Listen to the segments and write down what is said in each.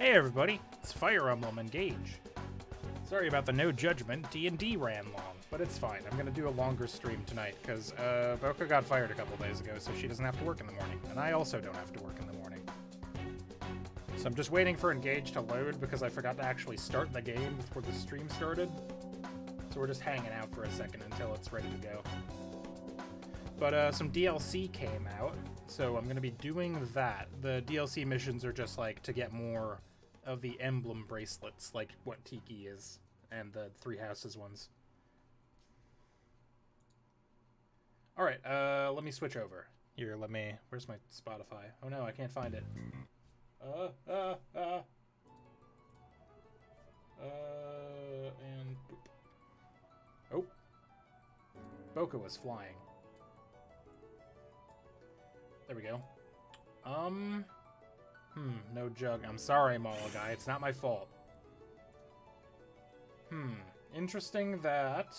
Hey everybody, it's Fire Emblem Engage. Sorry about the no judgment, D&D ran long, but it's fine. I'm gonna do a longer stream tonight, because Boka got fired a couple days ago, so she doesn't have to work in the morning, and I also don't have to work in the morning. So I'm just waiting for Engage to load, because I forgot to actually start the game before the stream started. So we're just hanging out for a second until it's ready to go. But some DLC came out, so I'm gonna be doing that. The DLC missions are just like to get more of the emblem bracelets, like what Tiki is, and the Three Houses ones. Alright, let me switch over. Here, where's my Spotify? Oh no, I can't find it. And boop. Oh. Boka was flying. There we go. No jug. I'm sorry, Mala guy. It's not my fault. Interesting that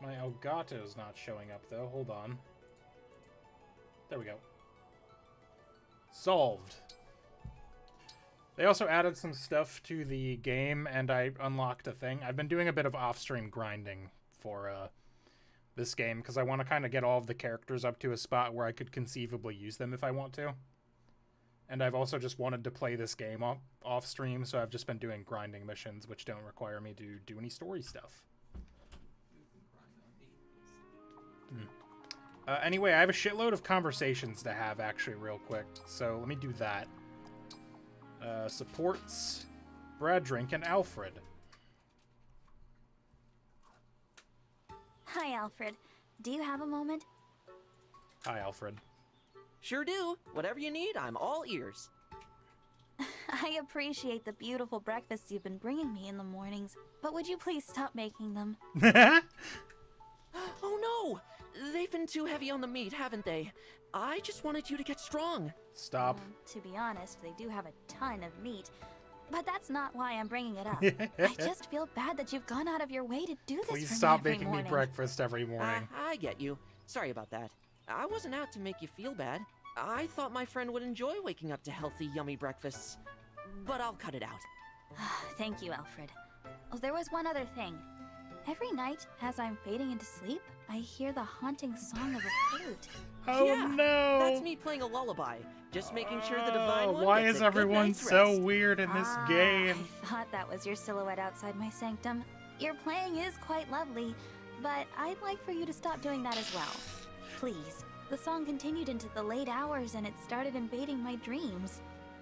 my Elgato's not showing up, though. Hold on. There we go. Solved. They also added some stuff to the game, and I unlocked a thing. I've been doing a bit of off-stream grinding for, this game, because I want to kind of get all of the characters up to a spot where I could conceivably use them if I want to. And I've also just wanted to play this game off stream, so I've just been doing grinding missions, which don't require me to do any story stuff. Anyway, I have a shitload of conversations to have, actually, real quick, so let me do that. Supports Bradrink and Alfred. Hi, Alfred. Do you have a moment? Hi, Alfred. Sure do. Whatever you need, I'm all ears. I appreciate the beautiful breakfasts you've been bringing me in the mornings, but would you please stop making them? Oh no! They've been too heavy on the meat, haven't they? I just wanted you to get strong. Stop. To be honest, they do have a ton of meat, but that's not why I'm bringing it up. I just feel bad that you've gone out of your way to do this. Please for stop me every making morning. me breakfast every morning. I get you. Sorry about that. I wasn't out to make you feel bad. I thought my friend would enjoy waking up to healthy, yummy breakfasts. But I'll cut it out. Thank you, Alfred. Oh, there was one other thing. Every night, as I'm fading into sleep, I hear the haunting song of a flute. Oh yeah, no! That's me playing a lullaby. Just making sure the divine one why gets is a good everyone night's so rest. weird in this game? I thought that was your silhouette outside my sanctum. Your playing is quite lovely, but I'd like for you to stop doing that as well. Please. The song continued into the late hours and it started invading my dreams.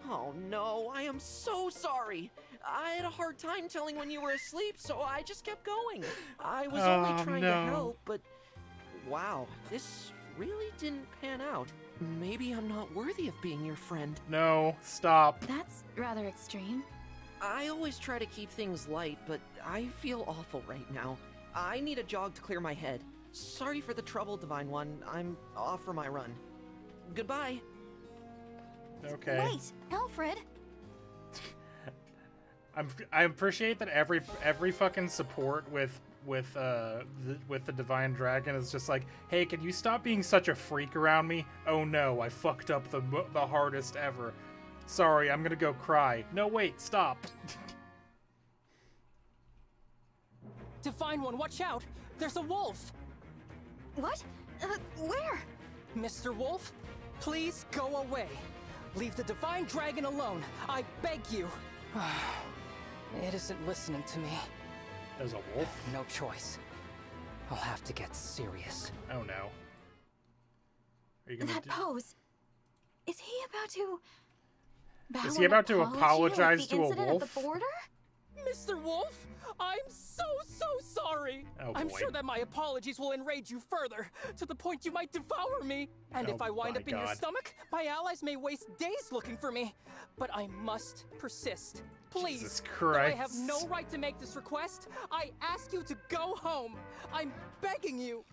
Oh no, I am so sorry. I had a hard time telling when you were asleep, so I just kept going. I was only trying to help, but wow, this really didn't pan out. Maybe I'm not worthy of being your friend. No, stop. That's rather extreme. I always try to keep things light, but I feel awful right now. I need a jog to clear my head. Sorry for the trouble, Divine One. I'm off for my run. Goodbye. Okay. Wait, Alfred. I appreciate that every fucking support with the Divine Dragon is just like, hey, can you stop being such a freak around me? Oh no, I fucked up the hardest ever. Sorry, I'm gonna go cry. No, wait, stop. Divine One, watch out! There's a wolf! What? Where? Mr. Wolf, please go away. Leave the Divine Dragon alone. I beg you. It isn't listening to me. There's a wolf? No choice. I'll have to get serious. Oh no. Are you gonna That pose. Is he about to... Is he about to apologize to a wolf? At the border? Mr. Wolf, I'm so sorry. Oh, I'm boy. sure that my apologies will enrage you further, to the point you might devour me. And if I wind up in your stomach, my allies may waste days looking for me. But I must persist. Please, Jesus though I Christ. have no right to make this request, I ask you to go home. I'm begging you.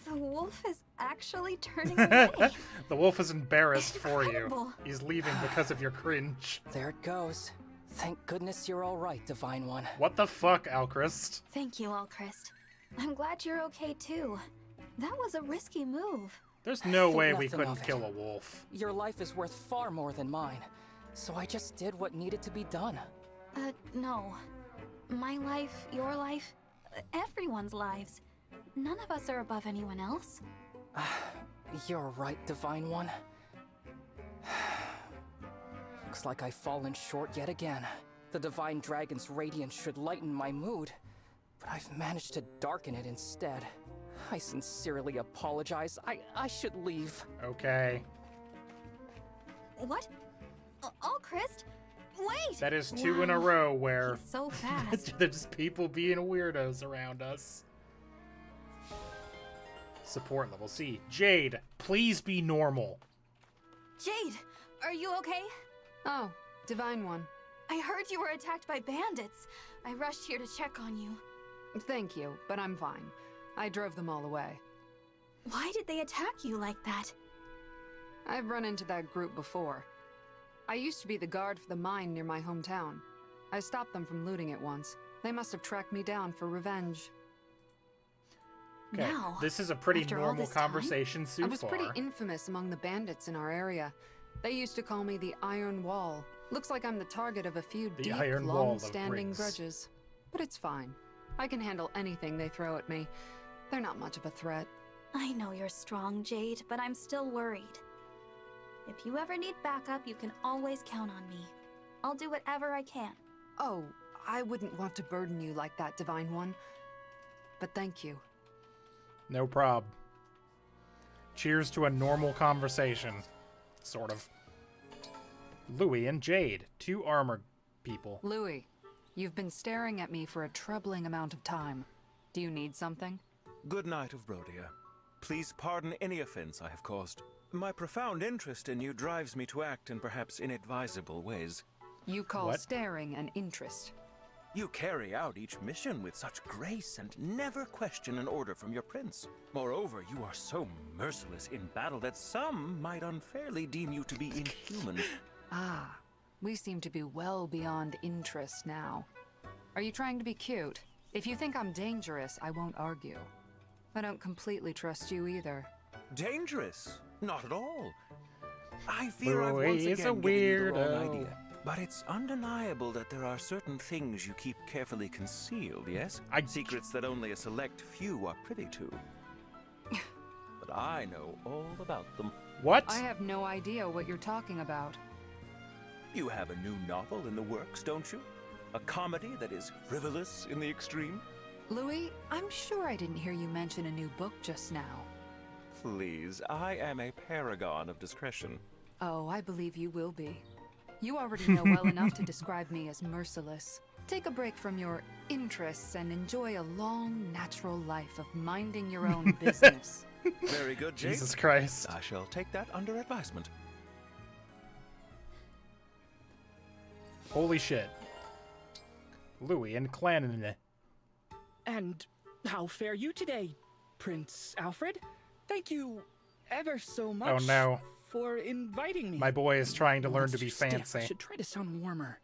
The wolf is actually turning away. The wolf is embarrassed for you. Incredible. He's leaving because of your cringe. There it goes. Thank goodness you're all right, Divine One. What the fuck, Alchrist? Thank you, Alchrist. I'm glad you're okay too. That was a risky move. There's no Think way we nothing couldn't of it. kill a wolf. Your life is worth far more than mine. so I just did what needed to be done. No. My life, your life, everyone's lives. None of us are above anyone else. You're right, Divine One. Looks like I've fallen short yet again. The Divine Dragon's radiance should lighten my mood, but I've managed to darken it instead. I sincerely apologize. I should leave. Okay. What? Oh, Christ! Wait! That is 2 in a row where He's so fast. there's people being weirdos around us. Support level C. Jade, please be normal. Jade, are you okay? Oh, Divine One. I heard you were attacked by bandits. I rushed here to check on you. Thank you, but I'm fine. I drove them all away. Why did they attack you like that? I've run into that group before. I used to be the guard for the mine near my hometown. I stopped them from looting it once. They must have tracked me down for revenge. Okay, Now, this is a pretty after all normal this time, conversation so I was far. pretty infamous among the bandits in our area. They used to call me the Iron Wall. Looks like I'm the target of a few deep, Iron Wall of long-standing bricks. grudges. But it's fine. I can handle anything they throw at me. They're not much of a threat. I know you're strong, Jade, but I'm still worried. If you ever need backup, you can always count on me. I'll do whatever I can. Oh, I wouldn't want to burden you like that, Divine One. But thank you. No prob. Cheers to a normal conversation. Sort of. Louis and Jade, 2 armored people. Louis, you've been staring at me for a troubling amount of time. Do you need something? Good night of Brodia. Please pardon any offense I have caused. My profound interest in you drives me to act in perhaps inadvisable ways. You call What? staring an interest. You carry out each mission with such grace and never question an order from your prince. Moreover, you are so merciless in battle that some might unfairly deem you to be inhuman. Ah, we seem to be well beyond interest now. Are you trying to be cute? If you think I'm dangerous, I won't argue. I don't completely trust you either. Dangerous? Not at all. I fear I've Boy, once he's again a given you the wrong weirdo. idea. But it's undeniable that there are certain things you keep carefully concealed, yes? Secrets that only a select few are privy to. But I know all about them. What? I have no idea what you're talking about. You have a new novel in the works, don't you? A comedy that is frivolous in the extreme? Louis, I'm sure I didn't hear you mention a new book just now. Please, I am a paragon of discretion. Oh, I believe you will be. You already know well enough to describe me as merciless. Take a break from your interests and enjoy a long, natural life of minding your own business. Very good, Jade. Jesus Christ. I shall take that under advisement. Holy shit. Louis and Clannon. And how fare you today, Prince Alfred? Thank you ever so much Oh no. for inviting me. My boy is trying to learn That's to be too stiff. I fancy. should try to sound warmer.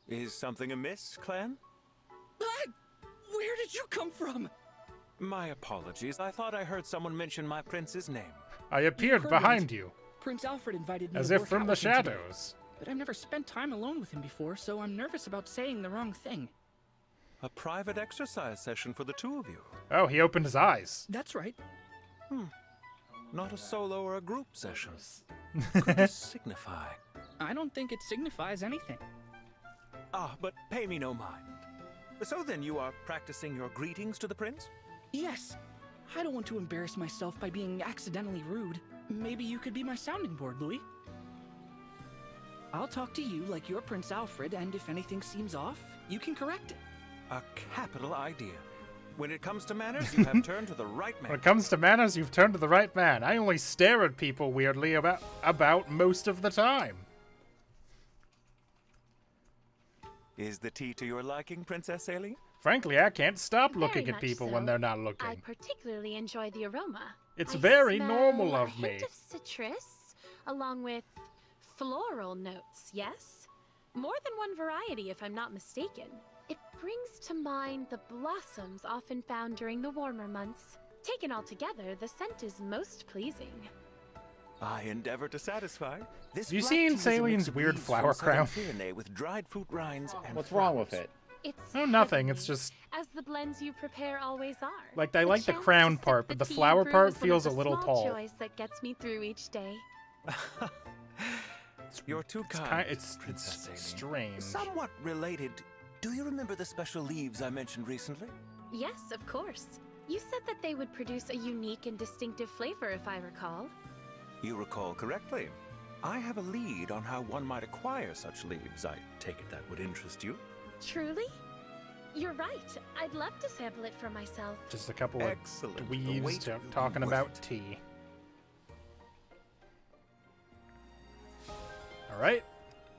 Is something amiss, Clan? Where did you come from? My apologies. I thought I heard someone mention my prince's name. I appeared heard behind it. you, Prince Alfred invited me as to if work from out the with him today, shadows. but I've never spent time alone with him before, so I'm nervous about saying the wrong thing. A private exercise session for the two of you. Oh, he opened his eyes. That's right. Not a solo or a group session. Could this signify? I don't think it signifies anything. Ah, but pay me no mind. So then you are practicing your greetings to the prince? Yes. I don't want to embarrass myself by being accidentally rude. Maybe you could be my sounding board, Louis. I'll talk to you like you're Prince Alfred, and if anything seems off, you can correct it. A capital idea. When it comes to manners, you have turned to the right When man. it comes to manners, you've turned to the right man. I only stare at people weirdly about most of the time. Is the tea to your liking, Princess Aileen? Frankly, I can't stop looking Very at much people so. when they're not I looking. particularly enjoy the aroma. It's I very smell normal a of me. hint of citrus, along with floral notes, yes? More than one variety, if I'm not mistaken. It brings to mind the blossoms often found during the warmer months. Taken all together, the scent is most pleasing. I endeavor to satisfy. This Have you seen black tea is a mix Salien's of weird leaves flower from southern crown? Pyrenees with dried fruit rinds and What's wrong with flowers. it? It's Oh, nothing. heavenly, It's just as the blends you prepare always are. like I like the chance crown to sip part, but the tea flower brew part is one of feels a the little small tall. joys that gets me through each day. You're too kind. It's Princess Aileen. strange. Somewhat related. Do you remember the special leaves I mentioned recently? Yes, of course. You said that they would produce a unique and distinctive flavor, if I recall. You recall correctly. I have a lead on how one might acquire such leaves. I take it that would interest you. Truly? You're right. I'd love to sample it for myself. Just a couple of Excellent. The dweebs wait talking worth about it. tea. Alright.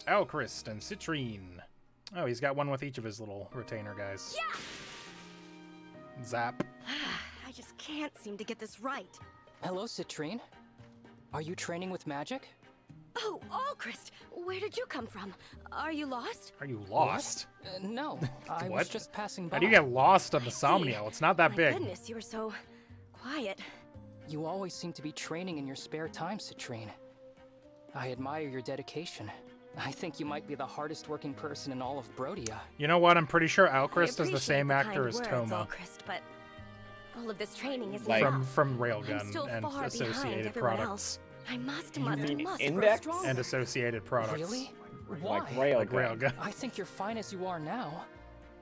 Alchrist and Citrine. Oh, he's got one with each of his little retainer guys. Yeah! Zap. I just can't seem to get this right. Hello, Citrine. Are you training with magic? Oh, Alchrist, where did you come from? Are you lost? Are you lost? No, I was What? just passing by. How do you get lost on the I see. Somniel? It's not that My big. goodness, you were so quiet. You always seem to be training in your spare time, Citrine. I admire your dedication. I think you might be the hardest working person in all of Brodia. You know what? I'm pretty sure I Alchrist is the appreciate same the actor kind as words, Toma Alchrist, but all of this training isn't Like- enough. from I'm Railgun still and far behind Associated everyone Products. else. I must mean grow Index? stronger. And Associated Products. Really? Like Why? Railgun. Like Railgun. I think you're fine as you are now.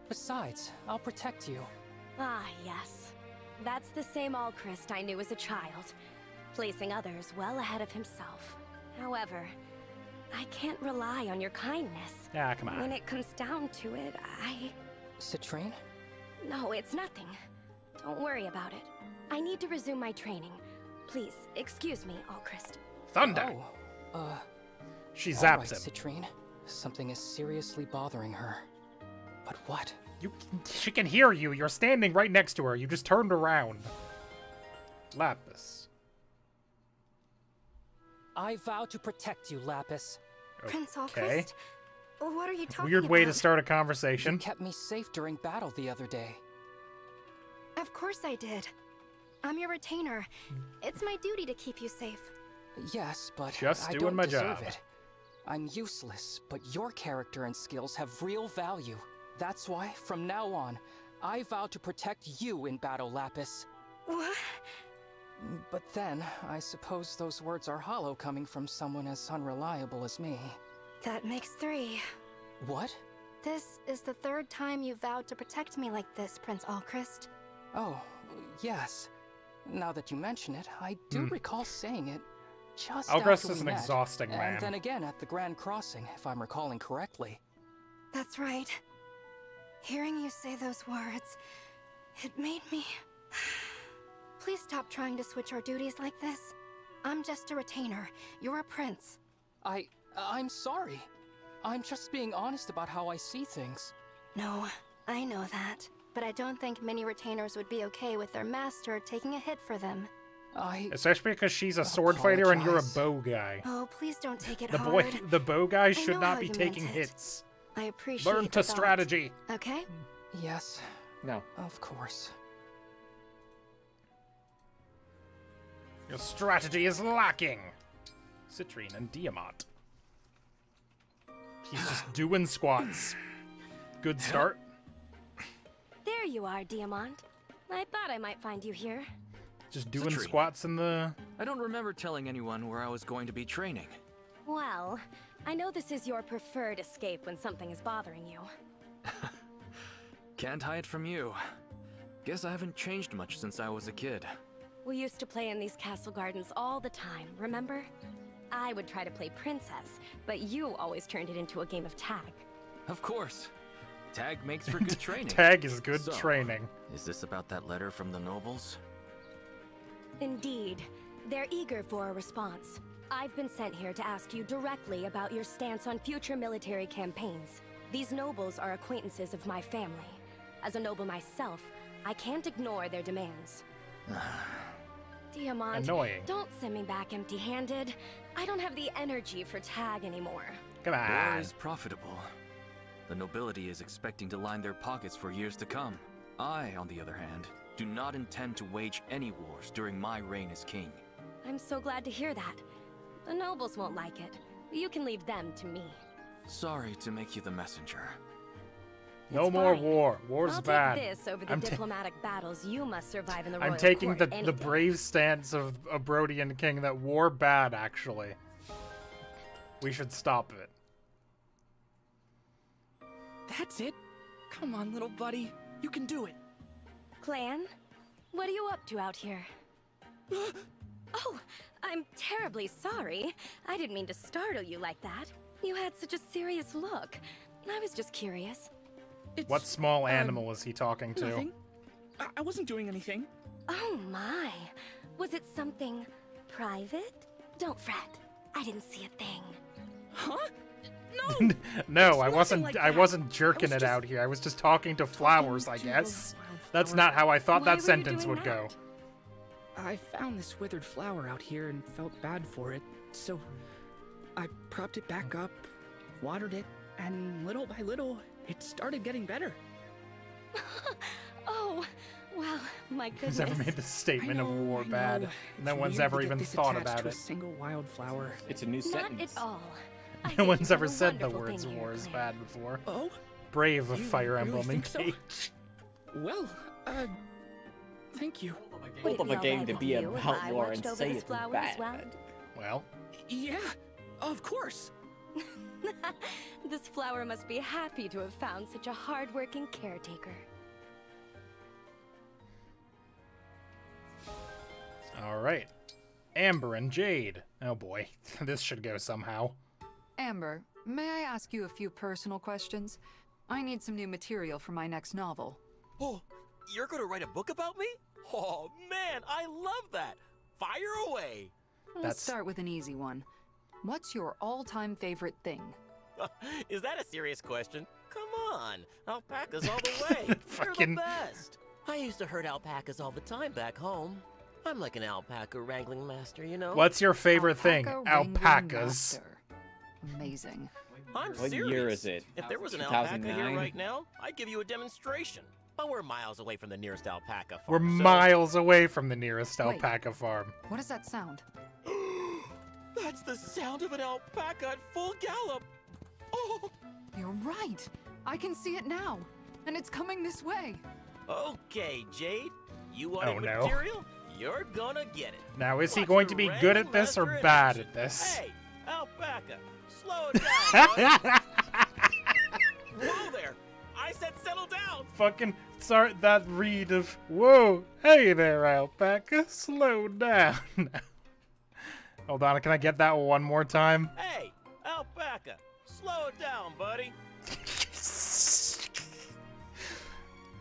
Besides, I'll protect you. Ah, yes. That's the same Alchrist I knew as a child, placing others well ahead of himself. However, I can't rely on your kindness. Ah, come on. When it comes down to it, Citrine? No, it's nothing. Don't worry about it. I need to resume my training. Please, excuse me, Alchrist. Thunder! Oh, She all zaps right, him. Citrine. Something is seriously bothering her. But what? She can hear you. You're standing right next to her. You just turned around. Lapis. I vow to protect you, Lapis. Prince Okay. Alchrist? What are you talking Weird way to about? start a You conversation. kept me safe during battle the other day. Of course I did. I'm your retainer. It's my duty to keep you safe. Yes, but Just I doing don't my deserve job. it. I'm useless, but your character and skills have real value. That's why, from now on, I vow to protect you in battle, Lapis. What? But then, I suppose those words are hollow coming from someone as unreliable as me. That makes 3. What? This is the 3rd time you vowed to protect me like this, Prince Alchrist. Oh, yes. Now that you mention it, I do recall saying it just Alchrist after is we an met, exhausting man. And then again at the Grand Crossing, if I'm recalling correctly. That's right. Hearing you say those words, it made me... Please stop trying to switch our duties like this. I'm just a retainer. You're a prince. I'm sorry. I'm just being honest about how I see things. No, I know that. But I don't think many retainers would be okay with their master taking a hit for them. Especially because she's a sword fighter and you're a apologize. bow guy. Oh, please don't take it The hard. the bow guy should know not how be you taking meant it. hits. I appreciate Learn the to thought. strategy. Okay? Yes, No. of course. Your strategy is lacking. Citrine and Diamant. He's just doing squats. Good start. There you are, Diamant. I thought I might find you here. Just doing Citrine. squats in the... I don't remember telling anyone where I was going to be training. Well, I know this is your preferred escape when something is bothering you. Can't hide from you. Guess I haven't changed much since I was a kid. We used to play in these castle gardens all the time, remember? I would try to play princess, but you always turned it into a game of tag. Of course. Tag makes for good training. Tag is good So, training. Is this about that letter from the nobles? Indeed. They're eager for a response. I've been sent here to ask you directly about your stance on future military campaigns. These nobles are acquaintances of my family. As a noble myself, I can't ignore their demands. Diamant, Annoying. don't send me back empty-handed. I don't have the energy for tag anymore. Come War on. is profitable. The nobility is expecting to line their pockets for years to come. I, on the other hand, do not intend to wage any wars during my reign as king. I'm so glad to hear that. The nobles won't like it. You can leave them to me. Sorry to make you the messenger. No more war. War's I'll bad. take this over the diplomatic battles you must survive in the royal I'm taking court the any day. brave stance of a Brodian king that war bad, actually. We should stop it. That's it. Come on, little buddy. You can do it. Clan, what are you up to out here? Oh, I'm terribly sorry. I didn't mean to startle you like that. You had such a serious look. I was just curious. What small animal is he talking to? Nothing. I wasn't doing anything. Oh my. Was it something private? Don't fret. I didn't see a thing. Huh? No. No, I wasn't. like I that. wasn't jerking I was it out here. I was just talking to flowers, I to a guess. wildflower. That's not how I thought Why that were you sentence doing would go. that? I found this withered flower out here and felt bad for it, so I propped it back up, watered it, and little by little, it started getting better. Oh, well, my goodness. Who's ever made the statement of war I bad? know. No It's one's weird ever to get even this thought attached about to it. a single wildflower. It's a new Not sentence. at all. I No think one's you've done ever a said the wonderful words thing here, war is Clan. bad before. Oh? Brave of You Fire really Emblem think so? Engage. Well, thank you. Would it Of a all game right to with be a you if I outlaw watched and over say this it's flower bad. as well? Well, Yeah, of course. This flower must be happy to have found such a hard-working caretaker. all right. Amber and Jade. Oh boy, this should go somehow. Amber, may I ask you a few personal questions? I need some new material for my next novel. Oh, you're gonna write a book about me? Oh, man, I love that. Fire away. Let's start with an easy one. What's your all-time favorite thing? Is that a serious question? Come on, alpacas all the way. They're the Fucking- best. I used to herd alpacas all the time back home. I'm like an alpaca wrangling master, you know? What's your favorite thing? Alpaca wrangling Alpacas. master. Amazing. I'm What serious. year is it? If there was an alpaca here 2009? right now, I'd give you a demonstration. But we're miles away from the nearest alpaca farm. We're so- miles away from the nearest Wait. alpaca farm. What does that sound? That's the sound of an alpaca at full gallop. Oh. You're right. I can see it now. And it's coming this way. Okay, Jade. You want Oh, no. material? You're gonna get it. Now, is he Watch going the to be wrangling good at this or master in bad action. at this? Hey, alpaca, slow it down. bud. Whoa there! I said settle down. Fucking start that read of, whoa, hey there, alpaca, slow down. Hold on, can I get that one more time? Hey, alpaca, slow it down, buddy.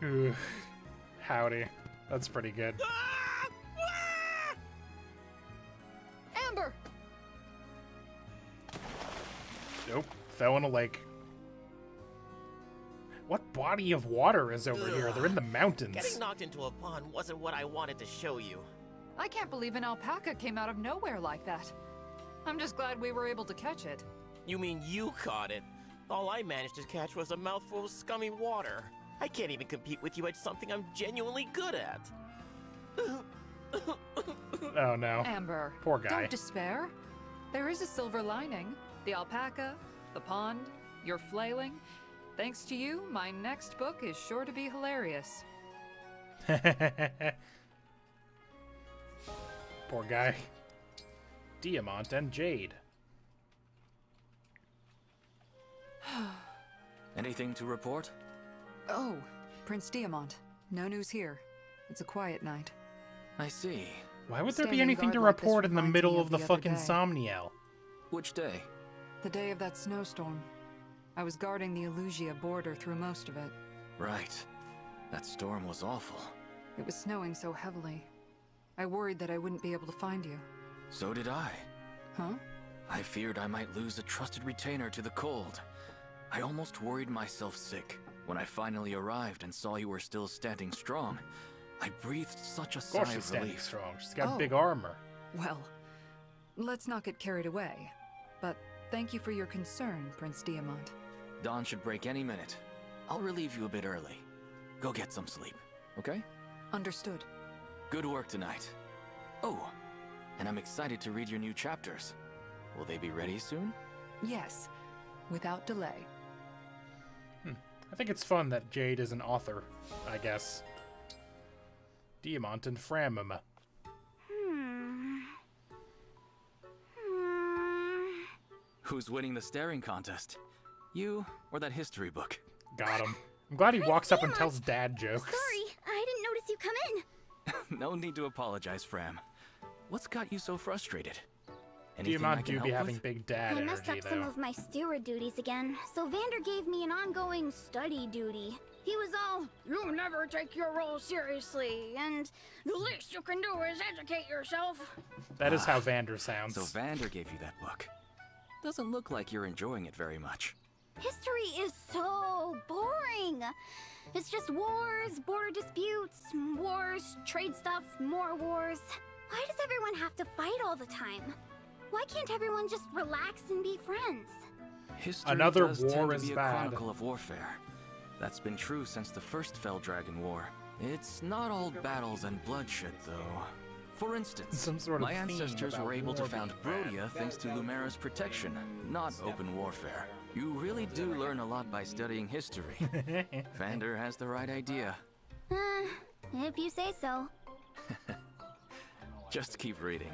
Ooh, howdy. That's pretty good. Ah! Ah! Amber! Nope, fell in a lake. What body of water is over here? They're in the mountains. Getting knocked into a pond wasn't what I wanted to show you. I can't believe an alpaca came out of nowhere like that. I'm just glad we were able to catch it. You mean you caught it? All I managed to catch was a mouthful of scummy water. I can't even compete with you at something I'm genuinely good at. Oh no. Amber, Poor guy. don't despair. There is a silver lining. The alpaca, the pond, your flailing. Thanks to you, my next book is sure to be hilarious. Poor guy. Diamant and Jade. Anything to report? Oh, Prince Diamant. No news here. It's a quiet night. I see. Why would there be Standing anything to guard like this report in the reminds middle me of the other fucking day. Somniel? Which day? The day of that snowstorm. I was guarding the Elusia border through most of it. Right. That storm was awful. It was snowing so heavily. I worried that I wouldn't be able to find you. So did I. Huh? I feared I might lose a trusted retainer to the cold. I almost worried myself sick. When I finally arrived and saw you were still standing strong, I breathed such a Of course sigh she's of standing relief. strong. She's got Oh. big armor. Well, let's not get carried away. But thank you for your concern, Prince Diamant. Dawn should break any minute. I'll relieve you a bit early. Go get some sleep, okay? Understood. Good work tonight. Oh, and I'm excited to read your new chapters. Will they be ready soon? Yes, without delay. I think it's fun that Jade is an author, I guess. Diamant and Framum. Who's winning the staring contest? You or that history book? Got him. I'm glad he walks up and tells dad jokes. Sorry, I didn't notice you come in. No need to apologize, Fram. What's got you so frustrated? Anything Diamant I can do be help having with? big dad I messed energy, up some though. of my steward duties again, so Vander gave me an ongoing study duty. He was all, "You never take your role seriously, and the least you can do is educate yourself." That is how Vander sounds. So Vander gave you that book. Doesn't look like you're enjoying it very much. History is so boring. It's just wars, border disputes, wars, trade stuff, more wars. Why does everyone have to fight all the time? Why can't everyone just relax and be friends? History Another does war tend to is be a bad. chronicle of warfare. That's been true since the first Fell Dragon War. It's not all battles and bloodshed, though. For instance, Some sort of my theme ancestors about were able to war found being bad. Brodia thanks to Lumera's protection, not open warfare. You really do learn a lot by studying history. Vander has the right idea. If you say so. Just keep reading.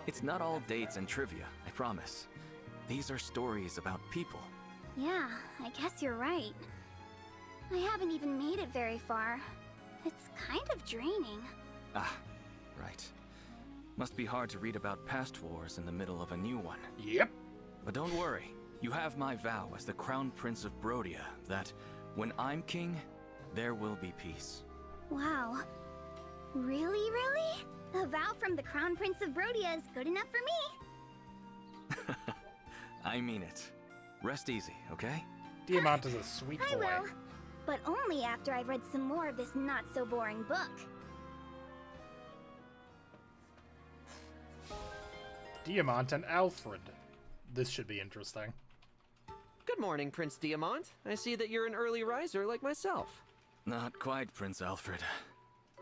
It's not all dates and trivia, I promise. These are stories about people. Yeah, I guess you're right. I haven't even made it very far. It's kind of draining. Ah, right. Must be hard to read about past wars in the middle of a new one. Yep. But don't worry. You have my vow as the Crown Prince of Brodia that when I'm king, there will be peace. Wow. Really, really? A vow from the Crown Prince of Brodia is good enough for me. I mean it. Rest easy, okay? Diamant is a sweet I boy. will. But only after I've read some more of this not-so-boring book. Diamant and Alfred. This should be interesting. Good morning, Prince Diamant. I see that you're an early riser like myself. Not quite, Prince Alfred.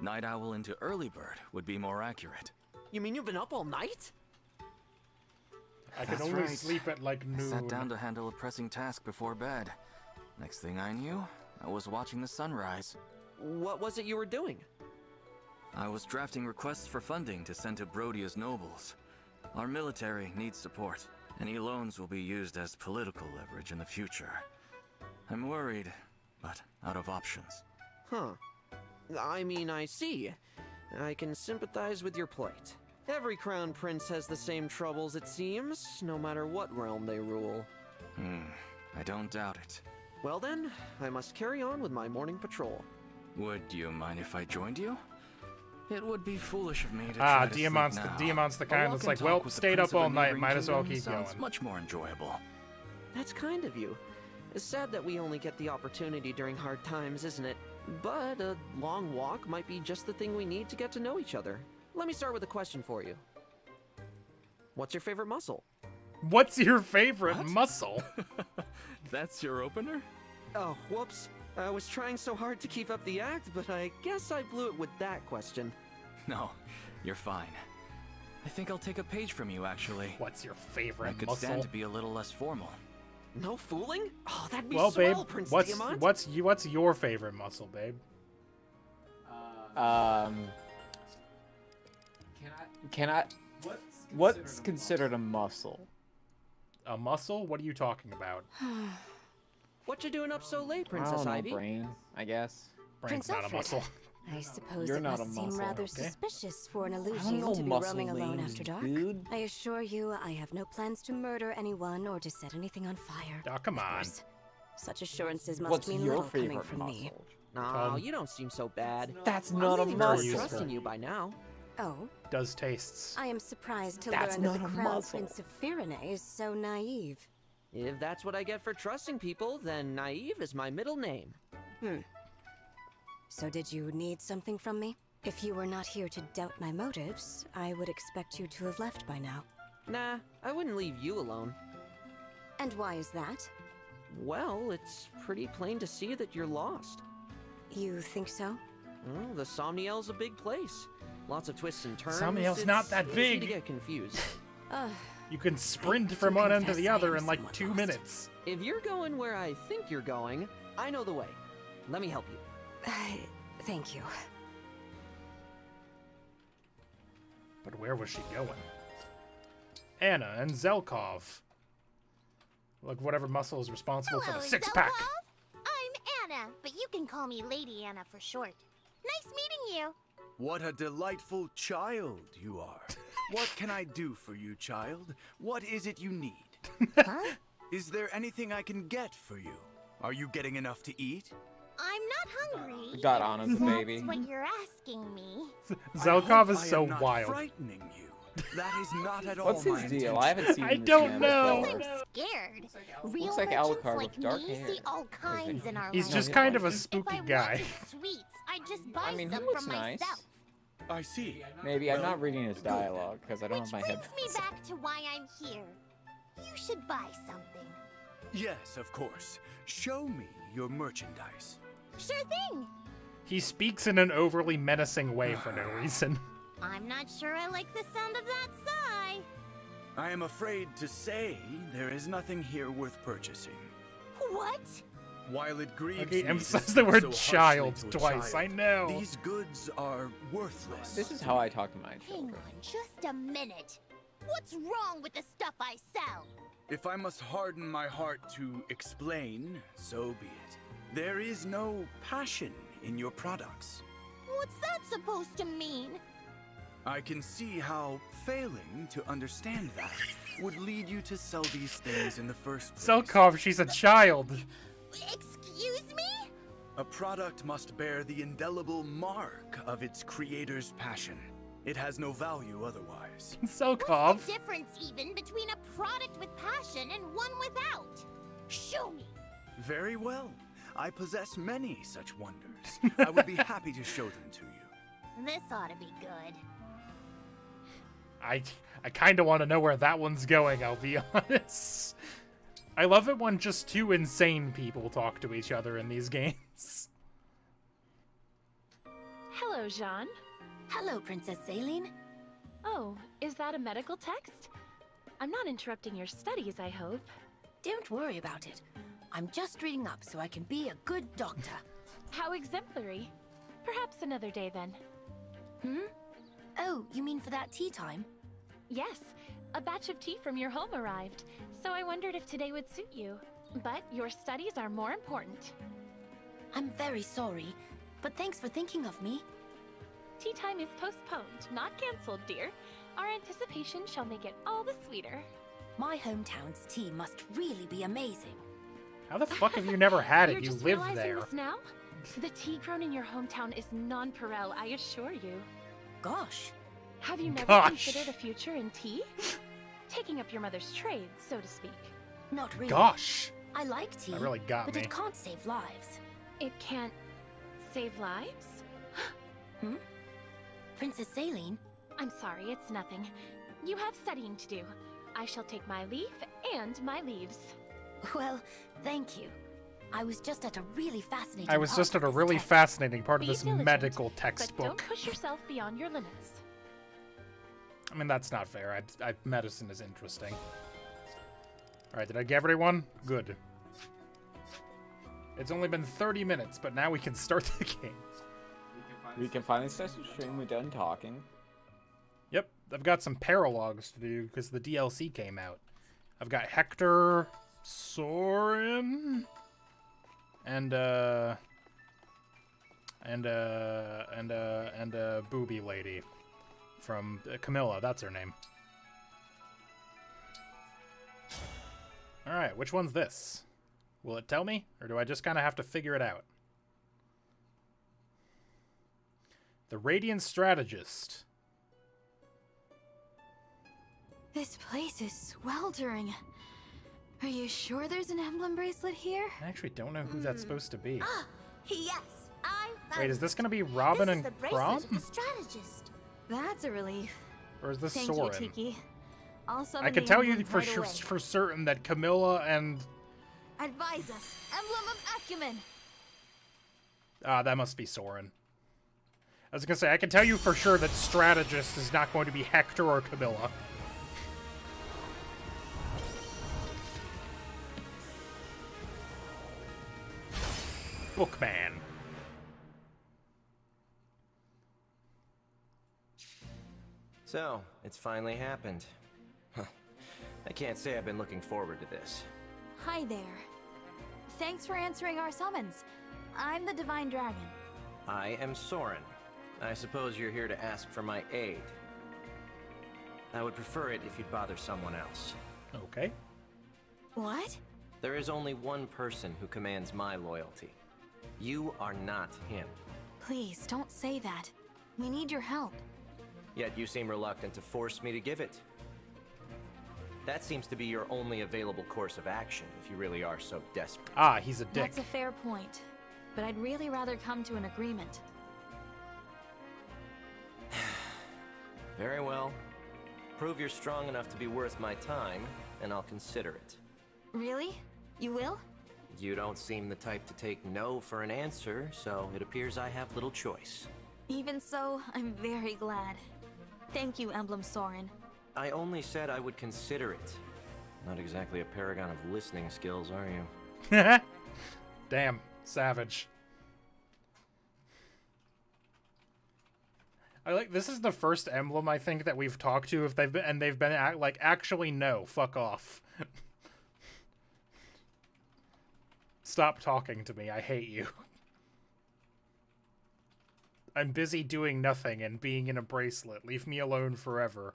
Night owl into early bird would be more accurate. You mean you've been up all night? I can That's only right. sleep at like I noon. sat down to handle a pressing task before bed. Next thing I knew, I was watching the sunrise. What was it you were doing? I was drafting requests for funding to send to Brodia's nobles. Our military needs support. Any loans will be used as political leverage in the future. I'm worried, but out of options. Huh. I mean, I see. I can sympathize with your plight. Every crown prince has the same troubles, it seems, no matter what realm they rule. I don't doubt it. Well then, I must carry on with my morning patrol. Would you mind if I joined you? It would be foolish of me to try to sleep Diamant's now. Diamant's the A kind walk that's and like, talk well, with the stayed Prince up of a all night, neighboring might as well kingdom keep sounds going. much more enjoyable. That's kind of you. It's sad that we only get the opportunity during hard times, isn't it? But a long walk might be just the thing we need to get to know each other. Let me start with a question for you. What's your favorite muscle? What's your favorite muscle? That's your opener? Oh, whoops. I was trying so hard to keep up the act, but I guess I blew it with that question. No, you're fine. I think I'll take a page from you, actually. What's your favorite I could muscle? stand to be a little less formal. No fooling? Oh, that'd be Well, babe, swell, Prince what's Diamant. what's your favorite muscle, babe? Can I? What's considered a muscle? A muscle? What are you talking about? What you doing up so late, I Princess don't know, Ivy? brain, I guess. Brain's Prince not a Alfred. muscle. I suppose You're it not must a seem muscle, rather okay? suspicious for an I don't illusion know to be muscle roaming alone names, after dark. dude. I assure you, I have no plans to murder anyone or to set anything on fire. Oh, come Of on. course. Such assurances must What's mean your little coming favorite from muscle? me. No, you don't seem so bad. That's I'm not a really very muscle. trusting you by now. Oh, Does tastes. I am surprised to That's learn that the not a Crown muscle. Prince of Firene is so naive. If that's what I get for trusting people, then naive is my middle name. So did you need something from me? If you were not here to doubt my motives, I would expect you to have left by now. Nah, I wouldn't leave you alone. And why is that? Well, it's pretty plain to see that you're lost. You think so? Well, the Somniel's a big place. Lots of twists and turns. Somniel's It's not that easy big. to get confused. You can sprint from one end to the other in like 2 minutes. If you're going where I think you're going, I know the way. Let me help you. Thank you. But where was she going? Anna and Zelkov. Like whatever muscle is responsible for the six-pack. I'm Anna, but you can call me Lady Anna for short. Nice meeting you. What a delightful child you are. What can I do for you, child? What is it you need? Huh? Is there anything I can get for you? Are you getting enough to eat? I'm not hungry. We got Anna's baby. That's what you're asking me. Zelkov is so I am not wild. Frightening you. That is not at all What's his my deal? I haven't seen I this don't man know. before. I'm scared. Real Looks like merchants Alucard like with dark me hair. see all kinds in our He's lives. just kind of a spooky If I guy. wanted sweets, I just buy I mean, he some looks for nice. myself. I see. Maybe I'm not reading his dialogue because I don't have my Brings headphones. me back to why I'm here. You should buy something. Yes, of course. Show me your merchandise. Sure thing. He speaks in an overly menacing way for no reason. I'm not sure I like the sound of that sigh. I am afraid to say there is nothing here worth purchasing. What? While it grieves Okay, me emphasize to the speak word so harshly child to a twice, I know. These goods are worthless. This is how I talk to my Hang children. on just a minute. What's wrong with the stuff I sell? If I must harden my heart to explain, so be it. There is no passion in your products. What's that supposed to mean? I can see how failing to understand that would lead you to sell these things in the first place. Zelkov, she's a child. Excuse me? A product must bear the indelible mark of its creator's passion. It has no value otherwise. Zelkov. What's the difference even between a product with passion and one without? Show me. Very well. I possess many such wonders. I would be happy to show them to you. This ought to be good. I kind of want to know where that one's going, I'll be honest. I love it when just two insane people talk to each other in these games. Hello, Jean. Hello, Princess Saline. Oh, is that a medical text? I'm not interrupting your studies, I hope. Don't worry about it. I'm just reading up so I can be a good doctor. How exemplary. Perhaps another day, then. Hmm? Oh, you mean for that tea time? Yes, a batch of tea from your home arrived, so I wondered if today would suit you. But your studies are more important. I'm very sorry, but thanks for thinking of me. Tea time is postponed, not cancelled, dear. Our anticipation shall make it all the sweeter. My hometown's tea must really be amazing. How the fuck have you never had it? You're You just live realizing there. this now? The tea grown in your hometown is non-pareil, I assure you. Gosh. Have you never Gosh. considered a future in tea? Taking up your mother's trade, so to speak. Not really. Gosh. I like tea, That really got but me. it can't save lives. It can't save lives? Hmm? Princess Saline? I'm sorry, it's nothing. You have studying to do. I shall take my leave and my leaves. Well, thank you. I was just at a really fascinating I was part just of at a this really text. fascinating part of Be this diligent, medical But textbook. don't push yourself beyond your limits. I mean, that's not fair. Medicine is interesting. Alright, did I get everyone? Good. It's only been 30 minutes, but now we can start the game. We can finally start the stream. We're done talking. Yep, I've got some paralogs to do because the DLC came out. I've got Hector, Soren, and Booby Lady from Camilla. That's her name. All right, which one's this? Will it tell me, or do I just kind of have to figure it out? The Radiant Strategist. This place is sweltering. Are you sure there's an emblem bracelet here? I actually don't know who that's supposed to be. Yes, I found Wait, is this gonna be Robin this and is the Crom? bracelet of the strategist. That's a relief. Or is this Thank Soren? you, Tiki. I'll summon I can the tell you emblem for right sure, away. for certain that Camilla and Advisor, emblem of acumen. that must be Soren. I was gonna say I can tell you for sure that Strategist is not going to be Hector or Camilla. Bookman. So, it's finally happened. Huh. I can't say I've been looking forward to this. Hi there. Thanks for answering our summons. I'm the Divine Dragon. I am Soren. I suppose you're here to ask for my aid. I would prefer it if you'd bother someone else. Okay. What? There is only one person who commands my loyalty. You are not him. Please, don't say that. We need your help. Yet you seem reluctant to force me to give it. That seems to be your only available course of action if you really are so desperate. Ah, he's a dick. That's a fair point. But I'd really rather come to an agreement. Very well. Prove you're strong enough to be worth my time, and I'll consider it. Really? You will? You don't seem the type to take no for an answer, so it appears I have little choice. Even so, I'm very glad. Thank you, Emblem Soren. I only said I would consider it. Not exactly a paragon of listening skills, are you? Damn, savage. I like this is the first emblem I think that we've talked to if they've been like actually no, fuck off. Stop talking to me. I hate you. I'm busy doing nothing and being in a bracelet. Leave me alone forever.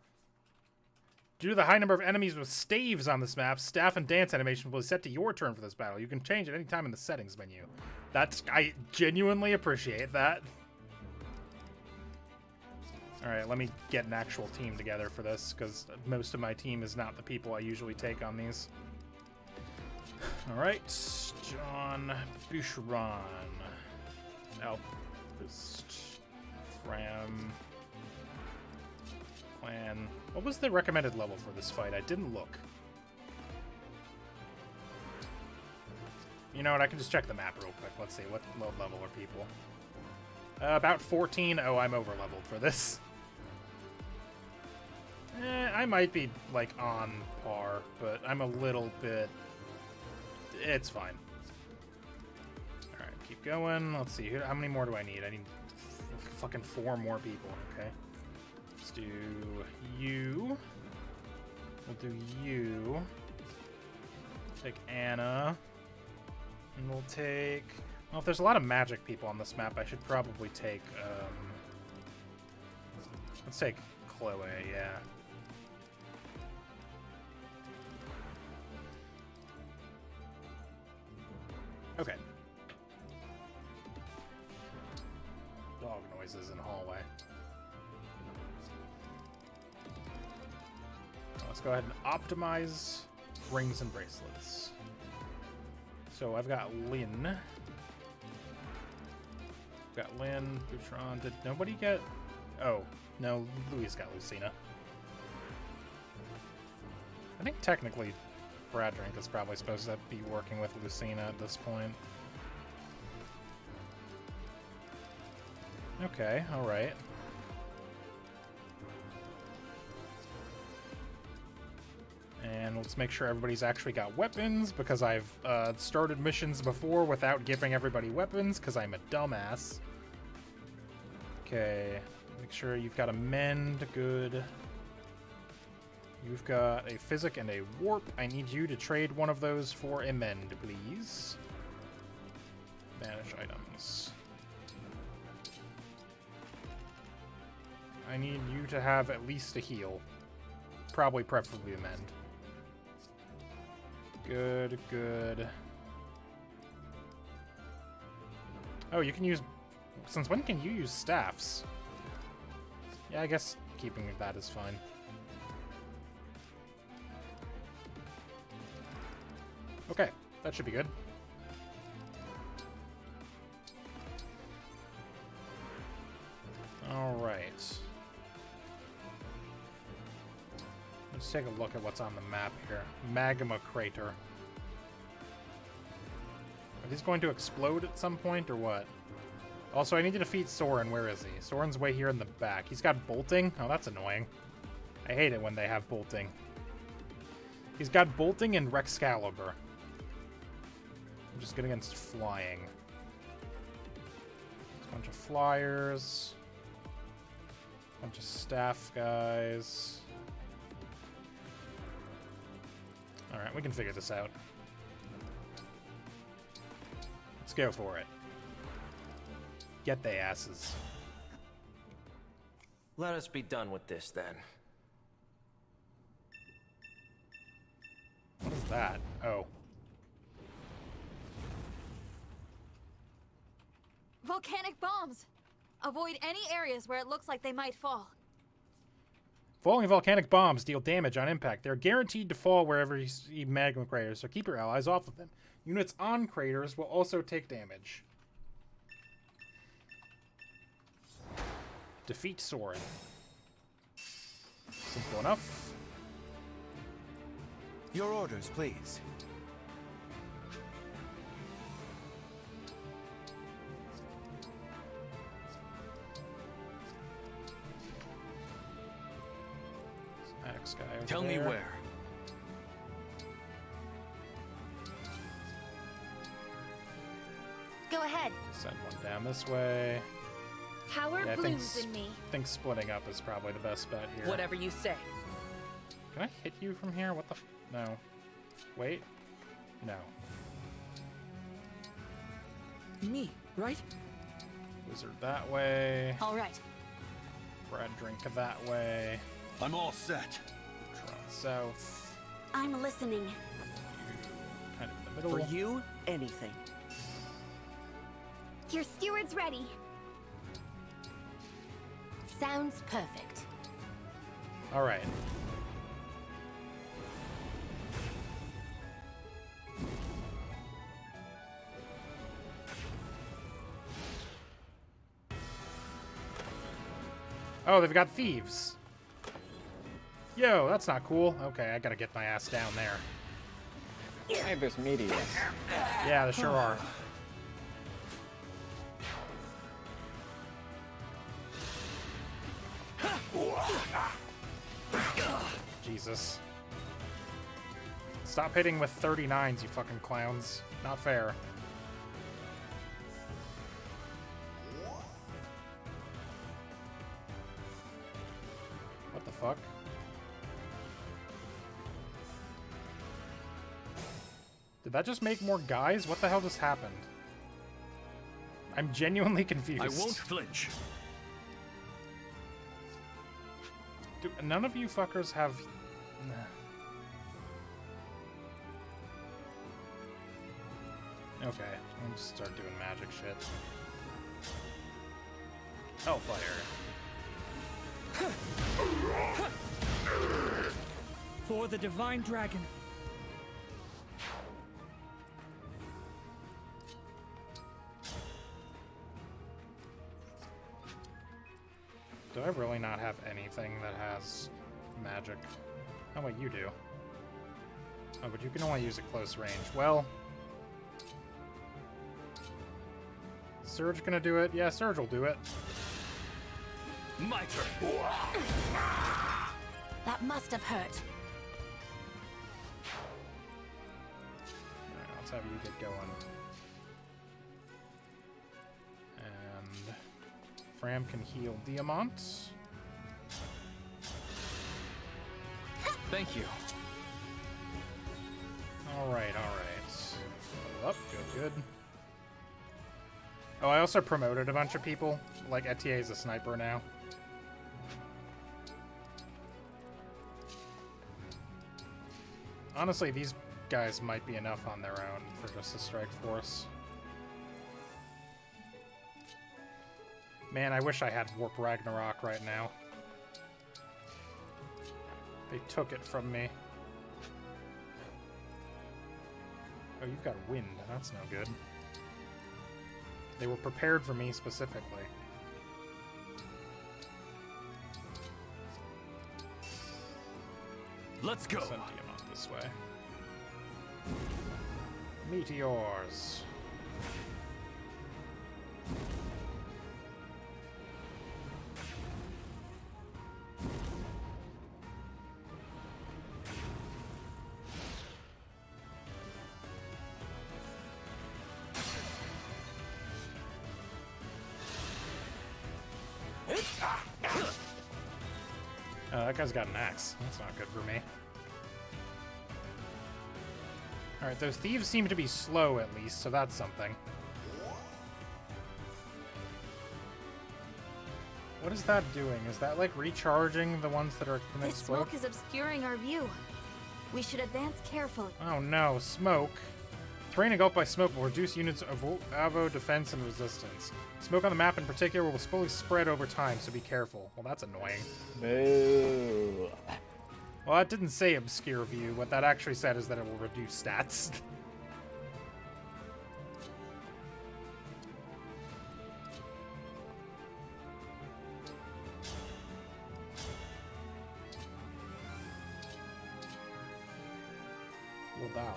Due to the high number of enemies with staves on this map, staff and dance animation will be set to your turn for this battle. You can change at any time in the settings menu. I genuinely appreciate that. Alright, let me get an actual team together for this, because most of my team is not the people I usually take on these. Alright, John Boucheron. Outpost. Fram. Clan. What was the recommended level for this fight? I didn't look. You know what? I can just check the map real quick. Let's see. What low level are people? About 14. Oh, I'm over leveled for this. I might be, like, on par, but I'm a little bit... It's fine. Alright, keep going. Let's see. How many more do I need? I need fucking 4 more people. Okay. Let's do you. We'll do you. Take Anna. And we'll take... Well, if there's a lot of magic people on this map, I should probably take, let's take Chloe, yeah. Okay. Dog noises in the hallway. Let's go ahead and optimize rings and bracelets. So I've got Lynn. Got Lynn, Butron. Did nobody get... Oh, no, Louis got Lucina. I think technically Bradrink is probably supposed to be working with Lucina at this point. Okay, alright. And let's make sure everybody's actually got weapons, because I've started missions before without giving everybody weapons, because I'm a dumbass. Okay, make sure you've got a mend, good. You've got a physic and a warp. I need you to trade one of those for a mend, please. Banish items. I need you to have at least a heal. Probably preferably a mend. Good, good. Oh, you can use... Since when can you use staffs? Yeah, I guess keeping that is fine. Okay, that should be good. Alright. Let's take a look at what's on the map here. Magma Crater. Are these going to explode at some point, or what? Also, I need to defeat Soren. Where is he? Soren's way here in the back. He's got bolting? Oh, that's annoying. I hate it when they have bolting. He's got bolting and Rexcalibur. I'm just good against flying. Bunch of flyers. Bunch of staff guys. Alright, we can figure this out. Let's go for it. Get the asses. Let us be done with this, then. What is that? Oh. Volcanic bombs! Avoid any areas where it looks like they might fall. Falling volcanic bombs deal damage on impact. They're guaranteed to fall wherever you see magma craters, so keep your allies off of them. Units on craters will also take damage. Defeat Soren. Simple enough. Your orders, please. Axe guy over Tell me there. where. Go ahead. Send one down this way. Power Yeah, blues in me. I think splitting up is probably the best bet here. Whatever you say. Can I hit you from here? What the no. Wait. No. Me, right? Wizard that way. All right. Bradrink that way. I'm all set. Tron south. I'm listening. Kind of in the middle. For you, anything. Your steward's ready. Sounds perfect. All right. Oh, they've got thieves. Yo, that's not cool. Okay, I gotta get my ass down there. Hey, there's meteors. Yeah, they sure are. Jesus. Stop hitting with 39s, you fucking clowns. Not fair. What the fuck? Did that just make more guys? What the hell just happened? I'm genuinely confused. I won't flinch. Do none of you fuckers have... Okay, I'll just start doing magic shit. Hellfire. For the Divine Dragon. Do I really not have anything that has magic? Oh wait, you do. Oh, but you can only use it close range. Well... Surge gonna do it? Yeah, Surge will do it. My turn. That must have hurt. Alright, let's have you get going. And... Fram can heal Diamant. Thank you. Alright, alright. Level up, good, good. Oh, I also promoted a bunch of people. Like, Etier is a sniper now. Honestly, these guys might be enough on their own for just a strike force. Man, I wish I had Warp Ragnarok right now. They took it from me. Oh, you've got wind. That's no good. They were prepared for me specifically. Let's go. Send Diamant this way. Meteors. That guy's got an axe. That's not good for me. Alright, those thieves seem to be slow at least, so that's something. What is that doing? Is that like recharging the ones that are gonna explode? This smoke is obscuring our view. We should advance carefully. Oh no, smoke. Terrain engulfed by smoke will reduce units of AVO defense and resistance. Smoke on the map in particular will slowly spread over time, so be careful. Well, that's annoying. Boo. Well, that didn't say obscure view. What that actually said is that it will reduce stats. Well, bow.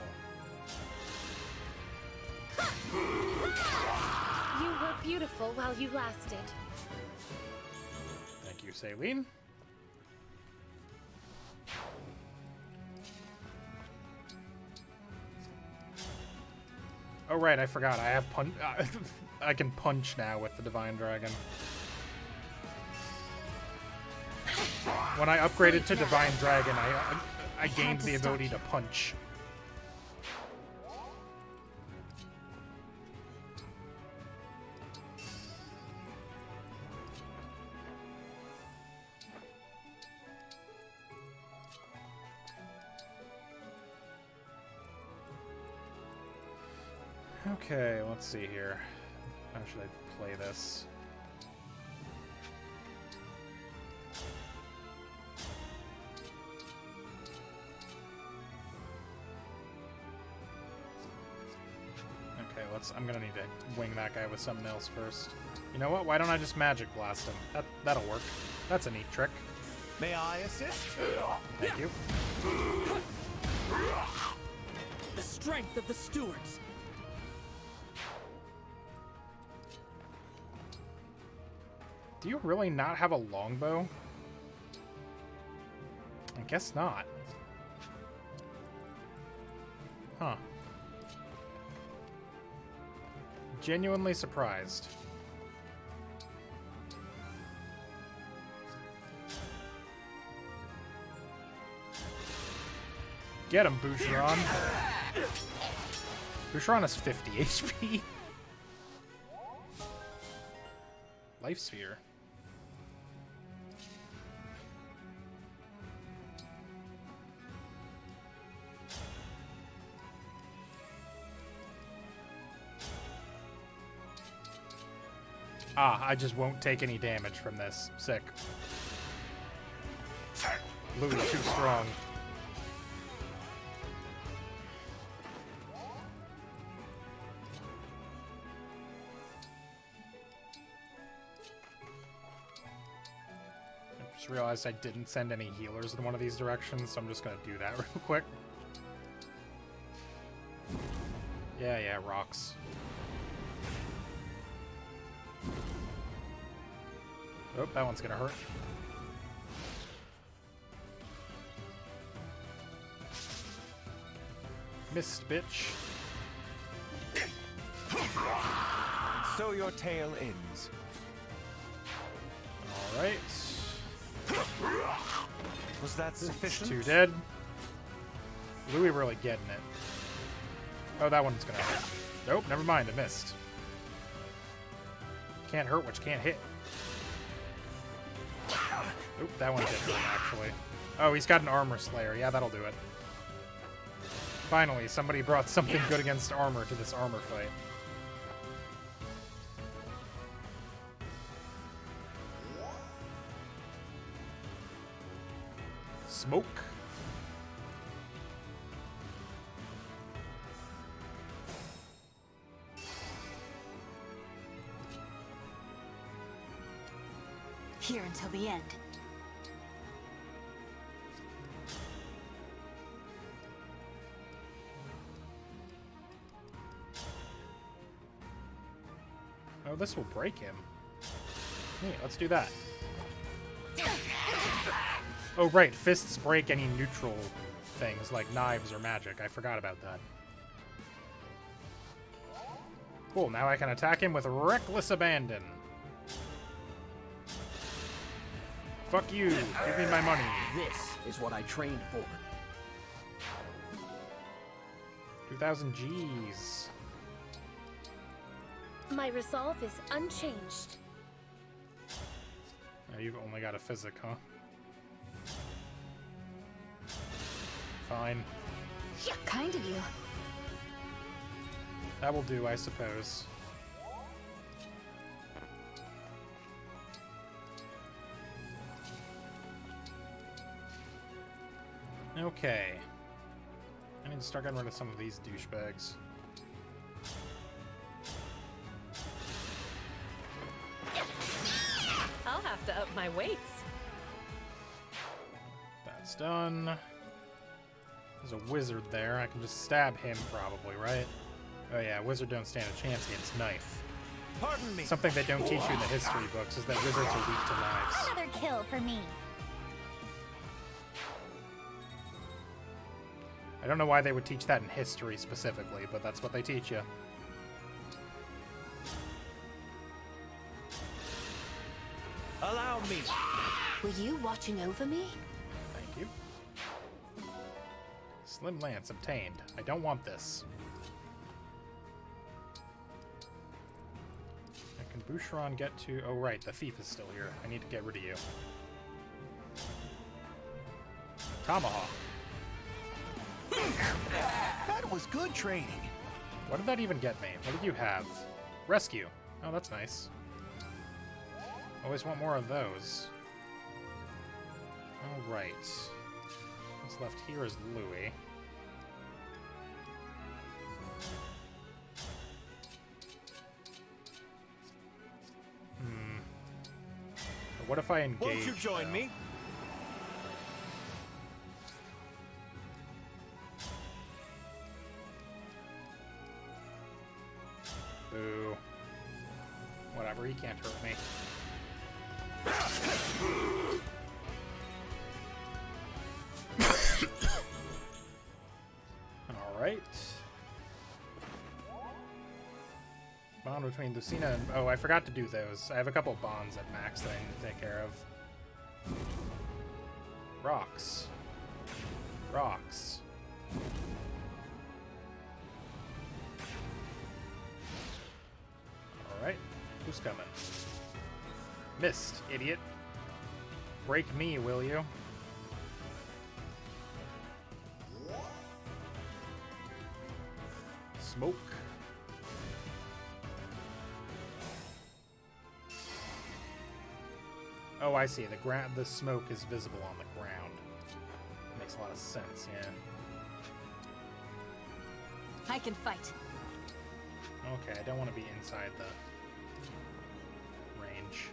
You were beautiful while you lasted. Thank you, Saline. Oh right, I forgot. I have I can punch now with the Divine Dragon. When I upgraded to Divine Dragon, I gained the ability to punch. Okay, let's see here. How should I play this? Okay, I'm gonna need to wing that guy with something else first. You know what? Why don't I just Magic Blast him? That'll work. That's a neat trick. May I assist? Thank you. The strength of the stewards. Do you really not have a longbow? I guess not. Huh. Genuinely surprised. Get him, Boucheron. Boucheron has 50 HP. Life Sphere. Ah, I just won't take any damage from this. Sick. Louis too strong. I just realized I didn't send any healers in one of these directions, so I'm just gonna do that real quick. Yeah, rocks. Oh, that one's gonna hurt. Missed, bitch. So your tale ends. Alright. Was that sufficient? Two dead. Louis really getting it. Oh, that one's gonna hurt. Nope, never mind, I missed. Can't hurt what you can't hit. Oop, that one did hurt, actually. Oh, he's got an Armor Slayer. Yeah, that'll do it. Finally, somebody brought something good against armor to this armor fight. Smoke. Here until the end. Oh, this will break him. Hey, let's do that. Oh, right. Fists break any neutral things like knives or magic. I forgot about that. Cool, now I can attack him with reckless abandon. Fuck you. Give me my money. This is what I trained for. 2,000 G's. My resolve is unchanged. Oh, you've only got a physic, huh? Fine. Kind of you. That will do, I suppose. Okay. I need to start getting rid of some of these douchebags. I'll have to up my weights. That's done. There's a wizard there. I can just stab him probably, right? Oh yeah, wizard don't stand a chance against knife. Pardon me. Something they don't teach you in the history books is that wizards are weak to knives. Another kill for me. I don't know why they would teach that in history specifically, but that's what they teach you. Allow me. Were you watching over me? Thank you. Slim Lance obtained. I don't want this. Can Boucheron get to... Oh, right, the thief is still here. I need to get rid of you. Tomahawk. That was good training. What did that even get me? What did you have? Rescue. Oh, that's nice. Always want more of those. Alright. What's left here is Louis. But what if I engage? Won't you join me? Boo. Whatever, he can't hurt me. Alright. Bond between Lucina and... Oh, I forgot to do those. I have a couple bonds at max that I need to take care of. Rocks. Rocks. Alright. Who's coming? Missed, idiot. Break me, will you? Smoke. Oh, I see. The smoke is visible on the ground. Makes a lot of sense, yeah. I can fight. Okay, I don't want to be inside the range.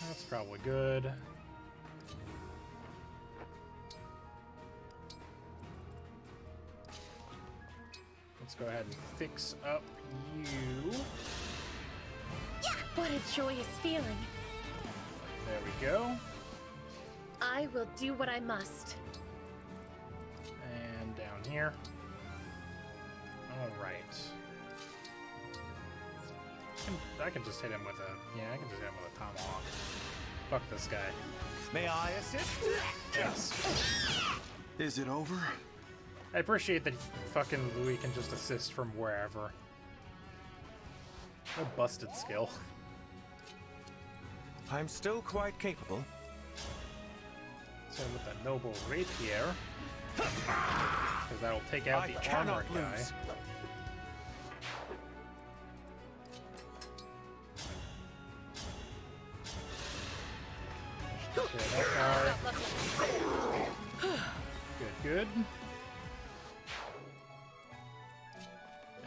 That's probably good. Let's go ahead and fix up you. What a joyous feeling. There we go. I will do what I must. And down here. Alright. I can just hit him with a... Yeah, I can just hit him with a tomahawk. Fuck this guy. May I assist? Yes. Is it over? I appreciate that fucking Louis can just assist from wherever. No busted skill. I'm still quite capable. So with the noble rapier, because that'll take out the armor guy. Good.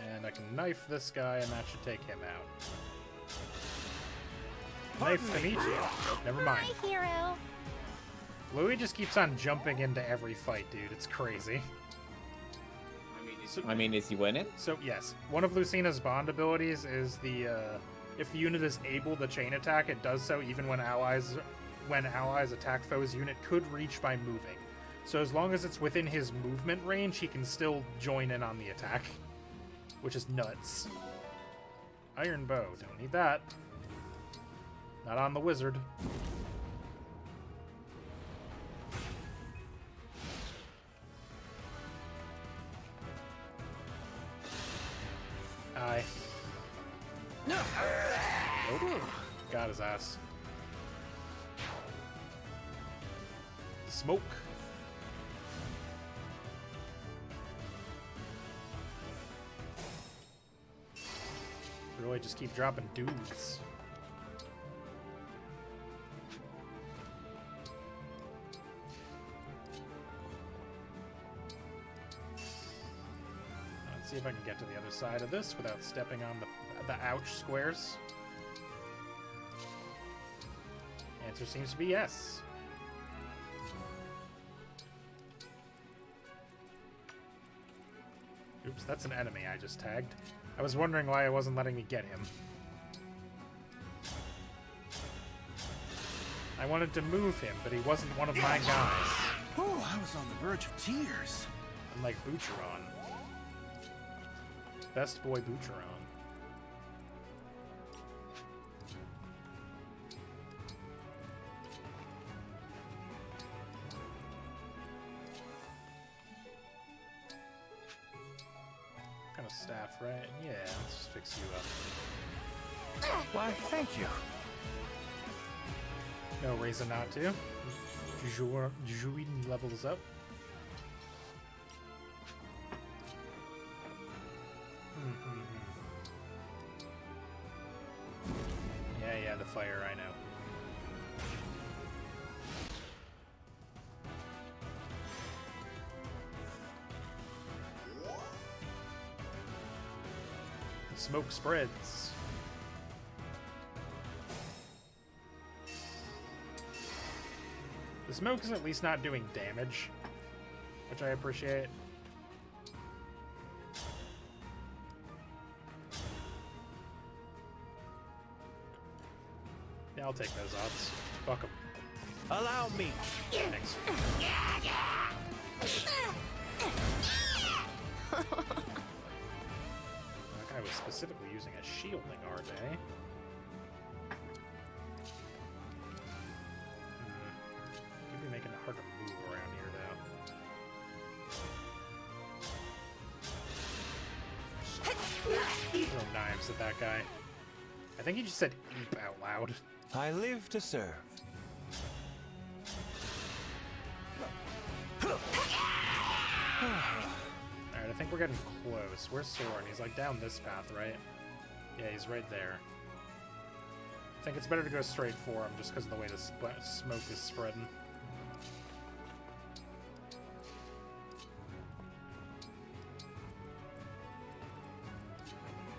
And I can knife this guy, and that should take him out. Knife Fenicia. Never mind. My hero. Louis just keeps on jumping into every fight, dude. It's crazy. I mean, is he winning? So, yes. One of Lucina's bond abilities is the, if the unit is able to chain attack, it does so even when allies attack foe's unit could reach by moving. So as long as it's within his movement range, he can still join in on the attack. Which is nuts. Iron bow. Don't need that. Not on the wizard. Aye. Nope. Got his ass. Smoke. Really just keep dropping dudes. Let's see if I can get to the other side of this without stepping on the ouch squares. Answer seems to be yes. Oops, that's an enemy I just tagged. I was wondering why it wasn't letting me get him. I wanted to move him, but he wasn't one of my guys. Oh, I was on the verge of tears. Unlike Boucheron. Best boy Boucheron. Kind of staff, right? Yeah, let's just fix you up. Why, thank you. No reason not to. Jujuin levels up. Yeah, the fire, I know. The smoke spreads. The smoke is at least not doing damage, which I appreciate. Yeah, I'll take those odds. Fuck them. Allow me. Thanks. That guy was specifically using a shielding art, eh? Could be making it hard to move around here, though. Throw knives at that guy. I think he just said "eep" out loud. I live to serve. Alright, I think we're getting close. Where's Soren? He's like down this path, right? Yeah, he's right there. I think it's better to go straight for him just because of the way the smoke is spreading.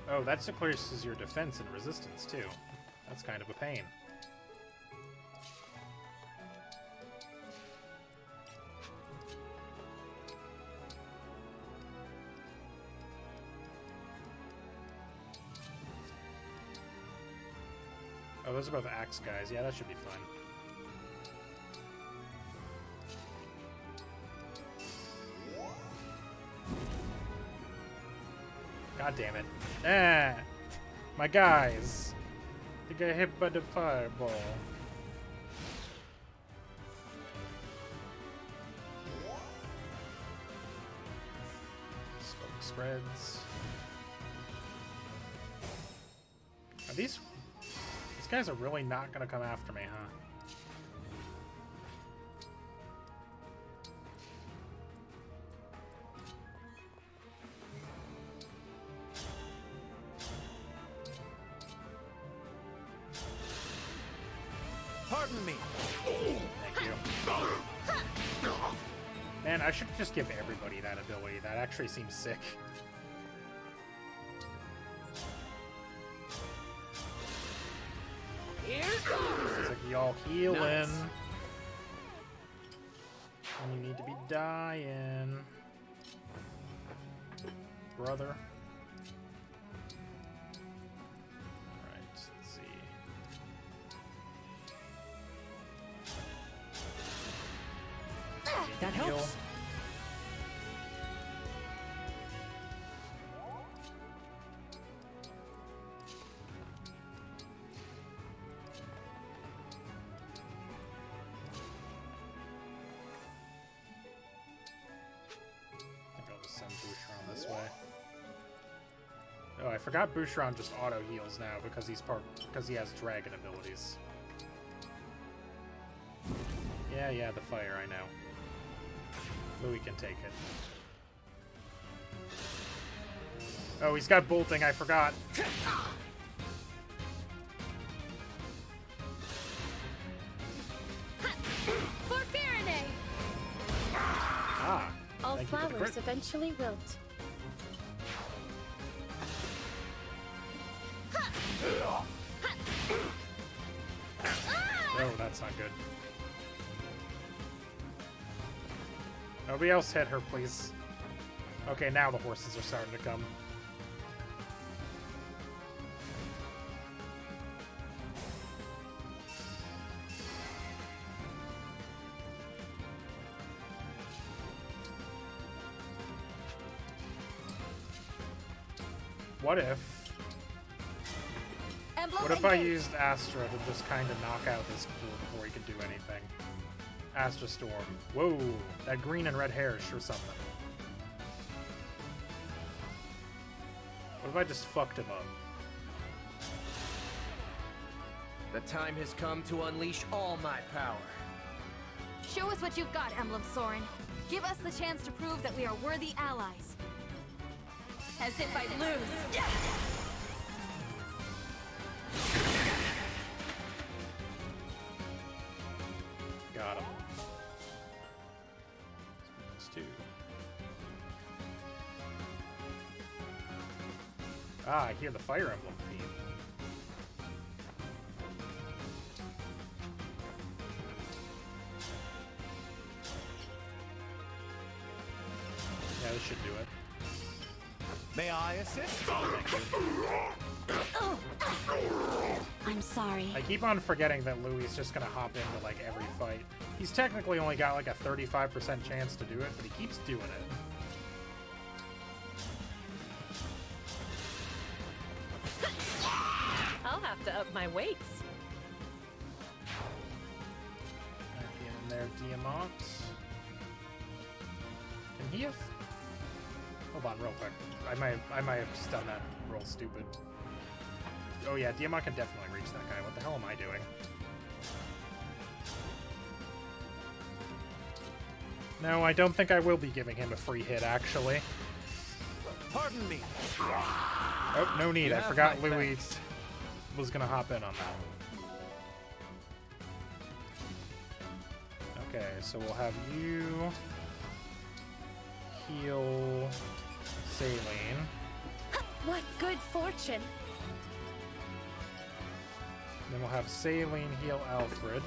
Oh, that decreases your defense and resistance, too. That's kind of a pain. Oh, those are both axe guys. Yeah, that should be fun. God damn it. Ah! My guys! They got hit by the fireball. Smoke spreads. Are these guys are really not gonna come after me, huh? Pardon me. Thank you. Man, I should just give everybody that ability. That actually seems sick. Here goes. It's like y'all healing. Nice. And you need to be dying. Brother. Alright, let's see. That helps. forgot Boucheron just auto heals now because he has dragon abilities. Yeah, the fire, I know. Louis can take it. Oh, he's got bolting, I forgot. For Faraday! Ah. All flowers eventually wilt. Oh, that's not good. Nobody else hit her, please. Okay, now the horses are starting to come. What if I used Astra to just kind of knock out this fool before he could do anything? Astra Storm. Whoa, that green and red hair is sure something. What if I just fucked him up? The time has come to unleash all my power. Show us what you've got, Emblem Soren. Give us the chance to prove that we are worthy allies. As if I lose. Got him. Let's do. Ah, I hear the Fire Emblem theme. Yeah, this should do it. May I assist? I'm sorry. I keep on forgetting that Louis is just gonna hop into like every fight. He's technically only got like a 35% chance to do it, but he keeps doing it. I'll have to up my weights. Get in there, Diamant. Can he have? Hold on, real quick. I might have just done that real stupid. Oh yeah, Diamant can definitely reach that guy. What the hell am I doing? No, I don't think I will be giving him a free hit, actually. Pardon me. Oh, no need. I forgot Louis was gonna hop in on that. Okay, so we'll have you heal Saline. What good fortune! Then we'll have Saline heal Alfred.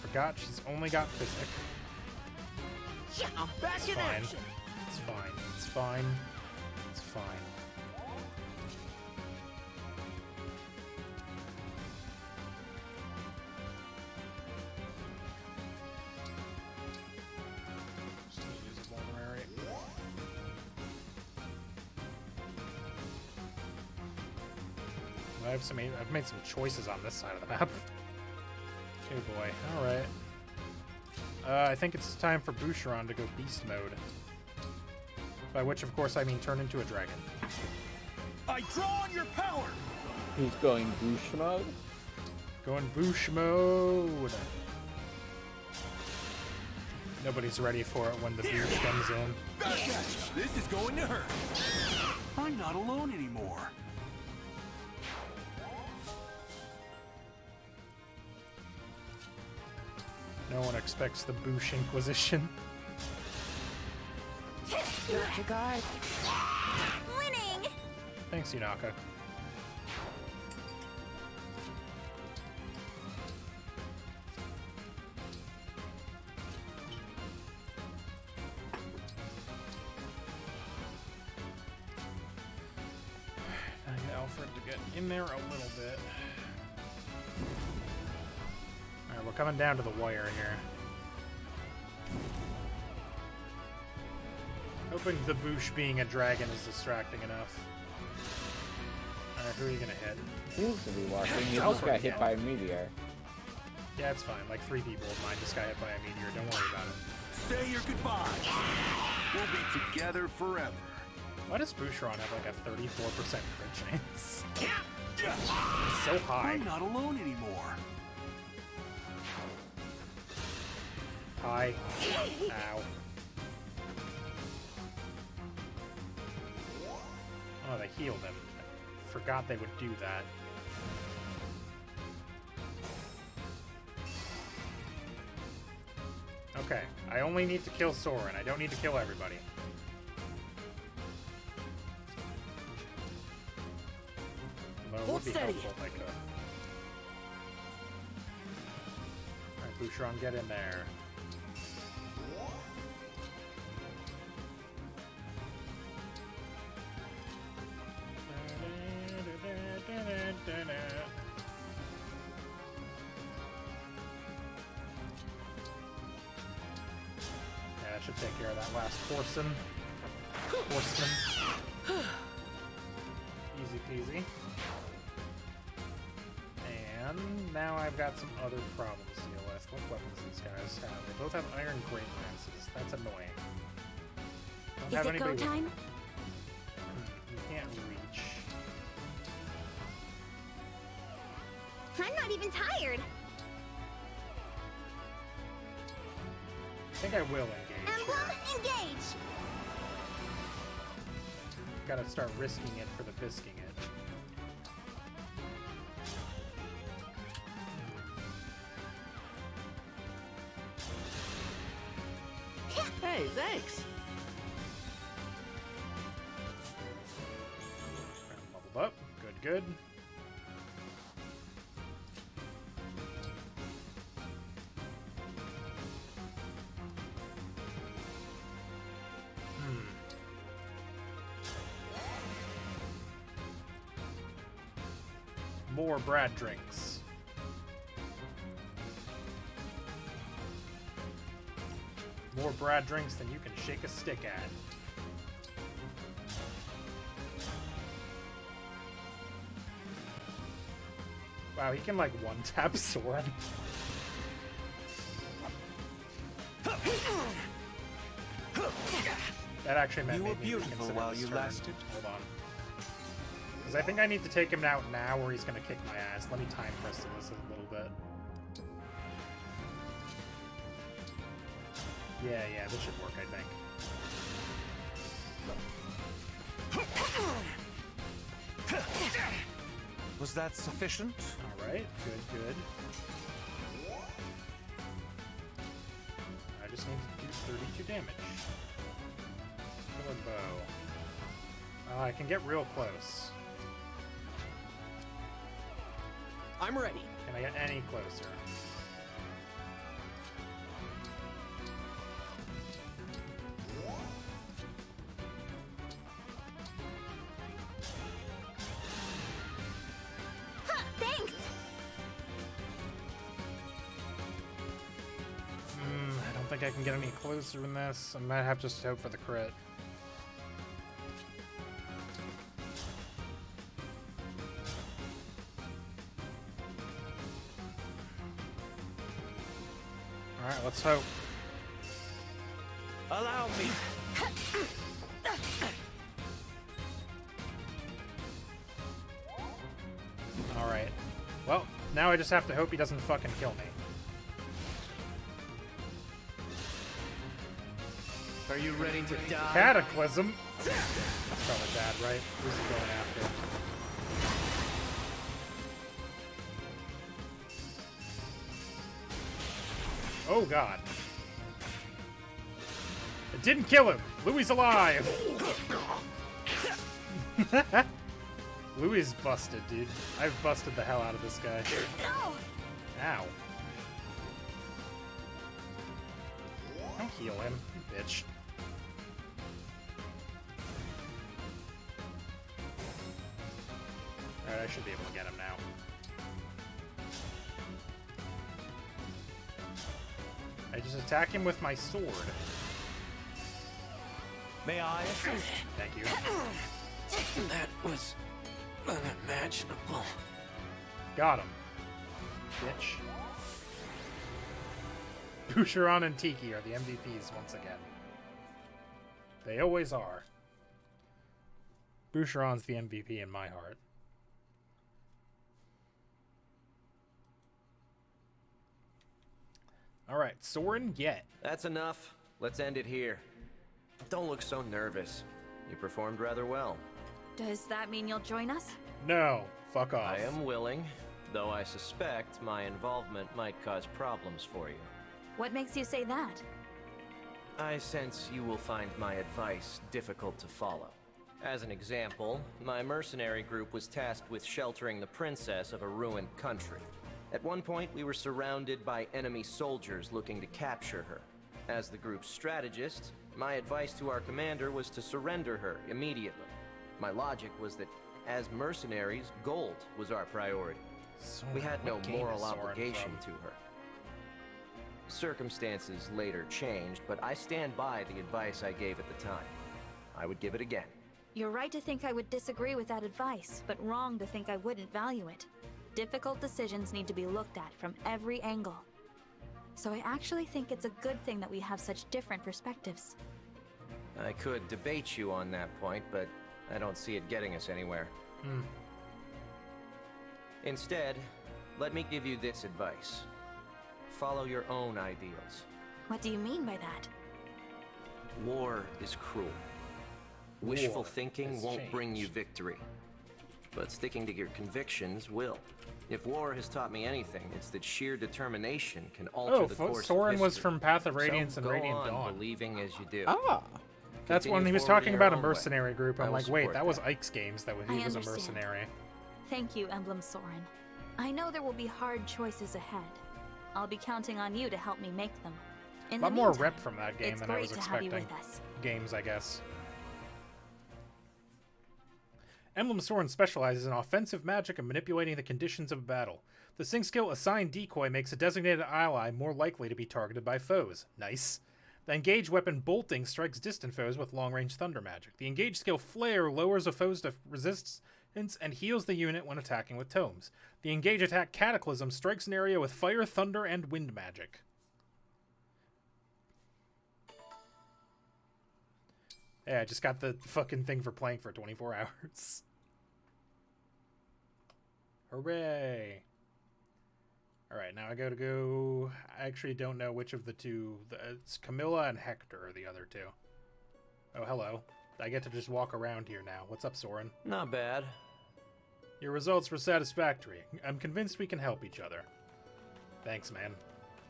Forgot she's only got Physic. Yeah, I'm back in action. It's fine. It's fine. It's fine. Just gonna use a vulnerary. I've made some choices on this side of the map. Oh boy. Alright. I think it's time for Boucheron to go beast mode. By which, of course, I mean turn into a dragon. I draw on your power! He's going Bouche mode? Going Bouche mode! Nobody's ready for it when the Bouche comes in. This is going to hurt. I'm not alone anymore. No one expects the Bouche Inquisition. Not your guard. Winning! Thanks, Yunaka. Gotta get Alfred to get in there a little bit. Alright, we're coming down to the wire here. Hoping the Bouche being a dragon is distracting enough. Alright, who are you gonna hit? Seems to be walking. He just got hit by a meteor. Yeah, it's fine. Like 3 people of mine just got hit by a meteor. Don't worry about it. Say your goodbye. We'll be together forever. Why does Boucheron have like a 34% crit chance? It's so high. I'm not alone anymore. Hi. Ow. Oh, they healed him. I forgot they would do that. Okay, I only need to kill Soren. I don't need to kill everybody. Although it would be helpful if I could. Alright, Boucheron, get in there. Yeah, that should take care of that last horseman. Easy peasy. And now I've got some other problems to deal with. What weapons these guys have? They both have iron great lances. That's annoying. Don't have Is it go anybody time? You can't reach. I'm not even tired. I think I will engage. Emblem Engage! Gotta start risking it for the bisking it. Hey, thanks. Leveled up. Good, good. More Bradrinks. More Bradrinks than you can shake a stick at. Wow, he can like one-tap Soren. That actually meant you were maybe beautiful while you lasted. Hold on. Because I think I need to take him out now or he's going to kick my ass. Let me time press this a little bit. Yeah, this should work, I think. Was that sufficient? Alright, good. I just need to do 32 damage. Killer bow. I can get real close. I'm ready. Can I get any closer? Thanks! I don't think I can get any closer than this. I might have to just hope for the crit. Alright, let's hope. Allow me. Alright. Well, now I just have to hope he doesn't fucking kill me. Are you ready to die? Cataclysm? That's probably bad, right? Who's he going after? Oh god. It didn't kill him! Louis alive! Louis is busted, dude. I've busted the hell out of this guy. Ow. Don't heal him, you bitch. Alright, I should be able to get him now. I just attack him with my sword. May I assist? Thank you. That was unimaginable. Got him. Bitch. Boucheron and Tiki are the MVPs once again. They always are. Boucheron's the MVP in my heart. Alright, Soren Get. That's enough. Let's end it here. Don't look so nervous. You performed rather well. Does that mean you'll join us? No, fuck off. I am willing, though I suspect my involvement might cause problems for you. What makes you say that? I sense you will find my advice difficult to follow. As an example, my mercenary group was tasked with sheltering the princess of a ruined country. At one point, we were surrounded by enemy soldiers looking to capture her. As the group's strategist, my advice to our commander was to surrender her immediately. My logic was that, as mercenaries, gold was our priority. We had no moral obligation to her. Circumstances later changed, but I stand by the advice I gave at the time. I would give it again. You're right to think I would disagree with that advice, but wrong to think I wouldn't value it. Difficult decisions need to be looked at from every angle. So I actually think it's a good thing that we have such different perspectives. I could debate you on that point, but I don't see it getting us anywhere. Instead, let me give you this advice. Follow your own ideals. What do you mean by that? War is cruel. Wishful thinking won't bring you victory, but sticking to your convictions will. If war has taught me anything, it's that sheer determination can alter the course Soren of was history. from Path of Radiance So and go Radiant on Dawn. believing as you do. That's when he was talking about a mercenary group. I'm like, wait, that was I Ike's games. He was a mercenary. Thank you, Emblem Soren. I know there will be hard choices ahead. I'll be counting on you to help me make them. A lot more rep from that game than I was it's great to have you expecting. with us. Games, I guess. Emblem Soren specializes in offensive magic and manipulating the conditions of battle. The sync skill Assign Decoy makes a designated ally more likely to be targeted by foes. Nice. The Engage weapon Bolting strikes distant foes with long-range thunder magic. The Engage skill Flare lowers a foe's resistance and heals the unit when attacking with tomes. The Engage attack Cataclysm strikes an area with fire, thunder, and wind magic. Yeah, I just got the fucking thing for playing for 24 hours. Hooray! Alright, now I gotta go... I actually don't know which of the two... It's Camilla and Hector are the other two. Oh, hello. I get to just walk around here now. What's up, Soren? Not bad. Your results were satisfactory. I'm convinced we can help each other. Thanks, man.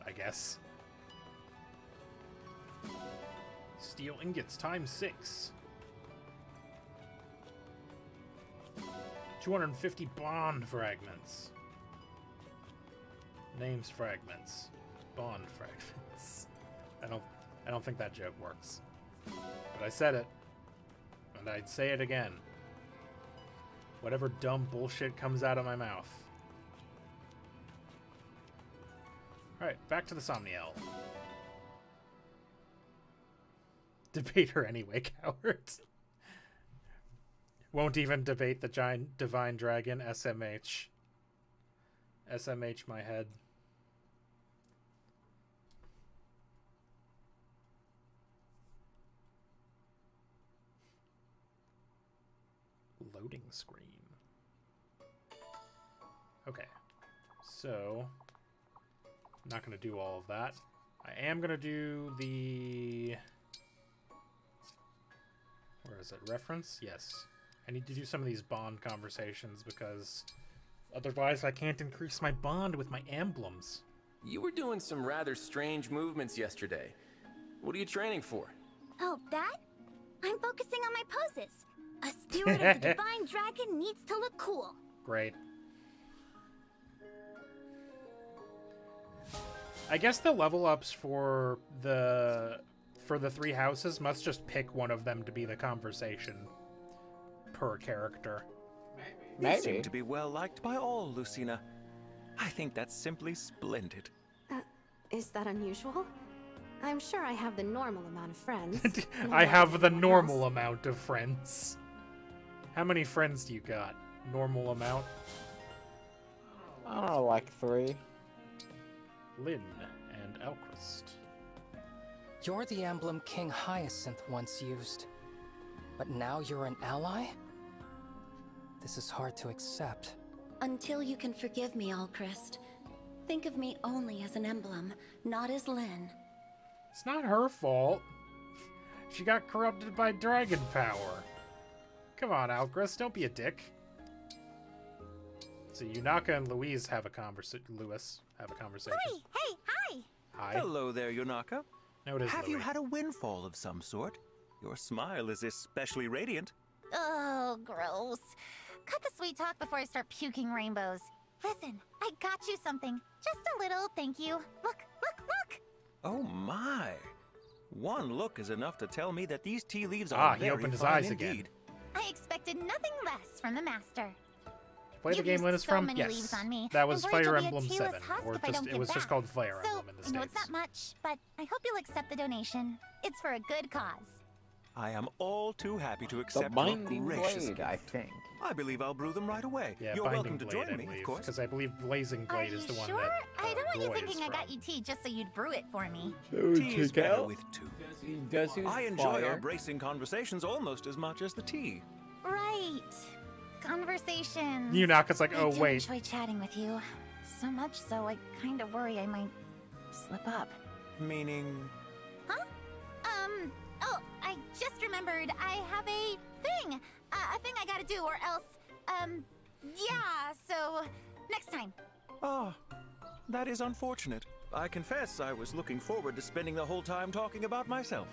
I guess. Steel ingots times 6. 250 bond fragments. Names fragments. Bond fragments. I don't think that joke works. But I said it. And I'd say it again. Whatever dumb bullshit comes out of my mouth. Alright, back to the Somniel. Debate her anyway, coward. Won't even debate the giant divine dragon, SMH. SMH my head. Loading screen. Okay. So, I'm not going to do all of that. I am going to do the... Where is it? Reference? Yes. I need to do some of these bond conversations because otherwise I can't increase my bond with my emblems. You were doing some rather strange movements yesterday. What are you training for? Oh, that? I'm focusing on my poses. A steward of the divine dragon needs to look cool. Great. I guess the level ups for the 3 houses must just pick one of them to be the conversation per character. You seem to be well liked by all, Lucina. I think that's simply splendid. Is that unusual? I'm sure I have the normal amount of friends. I have the normal amount of friends. How many friends do you got? Normal amount? I don't know, like 3. Lynn and Elchrist. You're the emblem King Hyacinth once used. But now you're an ally? This is hard to accept. Until you can forgive me, Alchrist, think of me only as an emblem, not as Lynn. It's not her fault. She got corrupted by dragon power. Come on, Alchrist, don't be a dick. So Yunaka and Louise have a conversation. Louis, hey, hi. Hi. Hello there, Yunaka. No, it is Have Louis. you had a windfall of some sort? Your smile is especially radiant. Oh, gross. Cut the sweet talk before I start puking rainbows. Listen, I got you something. Just a little thank you. Look, look, look. Oh my. One look is enough to tell me that these tea leaves are he very opened his fine eyes indeed. again. I expected nothing less from the master. Play the You've game used Lynn is so from? many Yes. leaves on me. That was I'm worried Fire you'll be a Emblem tealess 7. husk Or if I just, don't it give was just back. called Fire So, Emblem in the I know States. it's not much, but I hope you'll accept the donation. It's for a good cause. I am all too happy to The accept your Binding gracious Blade, I gift. think. I believe I'll brew them right away. Yeah, You're Binding welcome to Blade, join I me, believe, of course. because I believe Blazing Blade is the one Sure? that I don't want you Roy is thinking I got from. you tea just so you'd brew it for me. Tea is better with two. Does he I enjoy fire? our bracing conversations almost as much as the tea. Right. Conversations. Yunaka's like, oh, I do wait. enjoy chatting with you. So much so, I kind of worry I might slip up. Meaning? Huh? Oh, I just remembered I have a thing I gotta do, or else, yeah, so next time. Ah, that is unfortunate. I confess I was looking forward to spending the whole time talking about myself.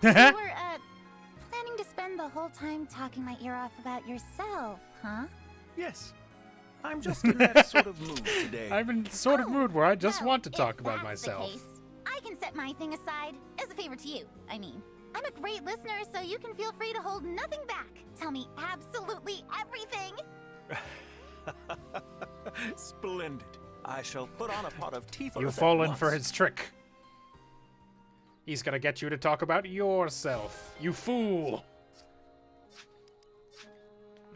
You were, planning to spend the whole time talking my ear off about yourself, huh? Yes. I'm just in that sort of mood today. I'm in the sort of mood where I just Well, want to if talk about that's the myself. case, I can set my thing aside as a favor to you. I mean, I'm a great listener, so you can feel free to hold nothing back. Tell me absolutely everything. Splendid. I shall put on a pot of tea for You've us at fallen once. for his trick. He's gonna get you to talk about yourself, you fool.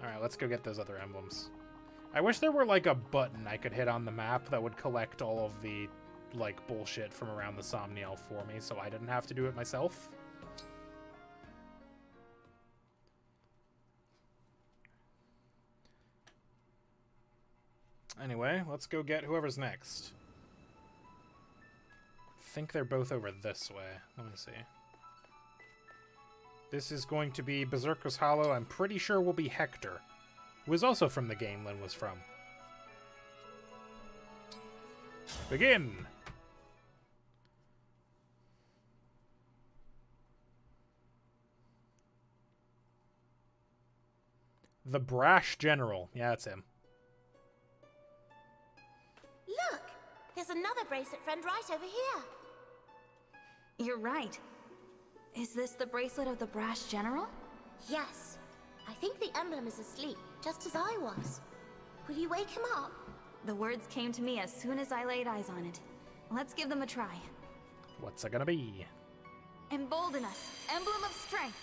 Alright, let's go get those other emblems. I wish there were like a button I could hit on the map that would collect all of the like bullshit from around the Somniel for me so I didn't have to do it myself. Anyway, let's go get whoever's next. I think they're both over this way. Let me see. This is going to be Berserker's Hollow. I'm pretty sure will be Hector, who is also from the game Lynn was from. Begin! The Brash General. Yeah, that's him. Look, there's another bracelet friend right over here. You're right. Is this the bracelet of the Brash General? Yes. I think the emblem is asleep, just as I was. Will you wake him up? The words came to me as soon as I laid eyes on it. Let's give them a try. What's it gonna be? Embolden us. Emblem of strength.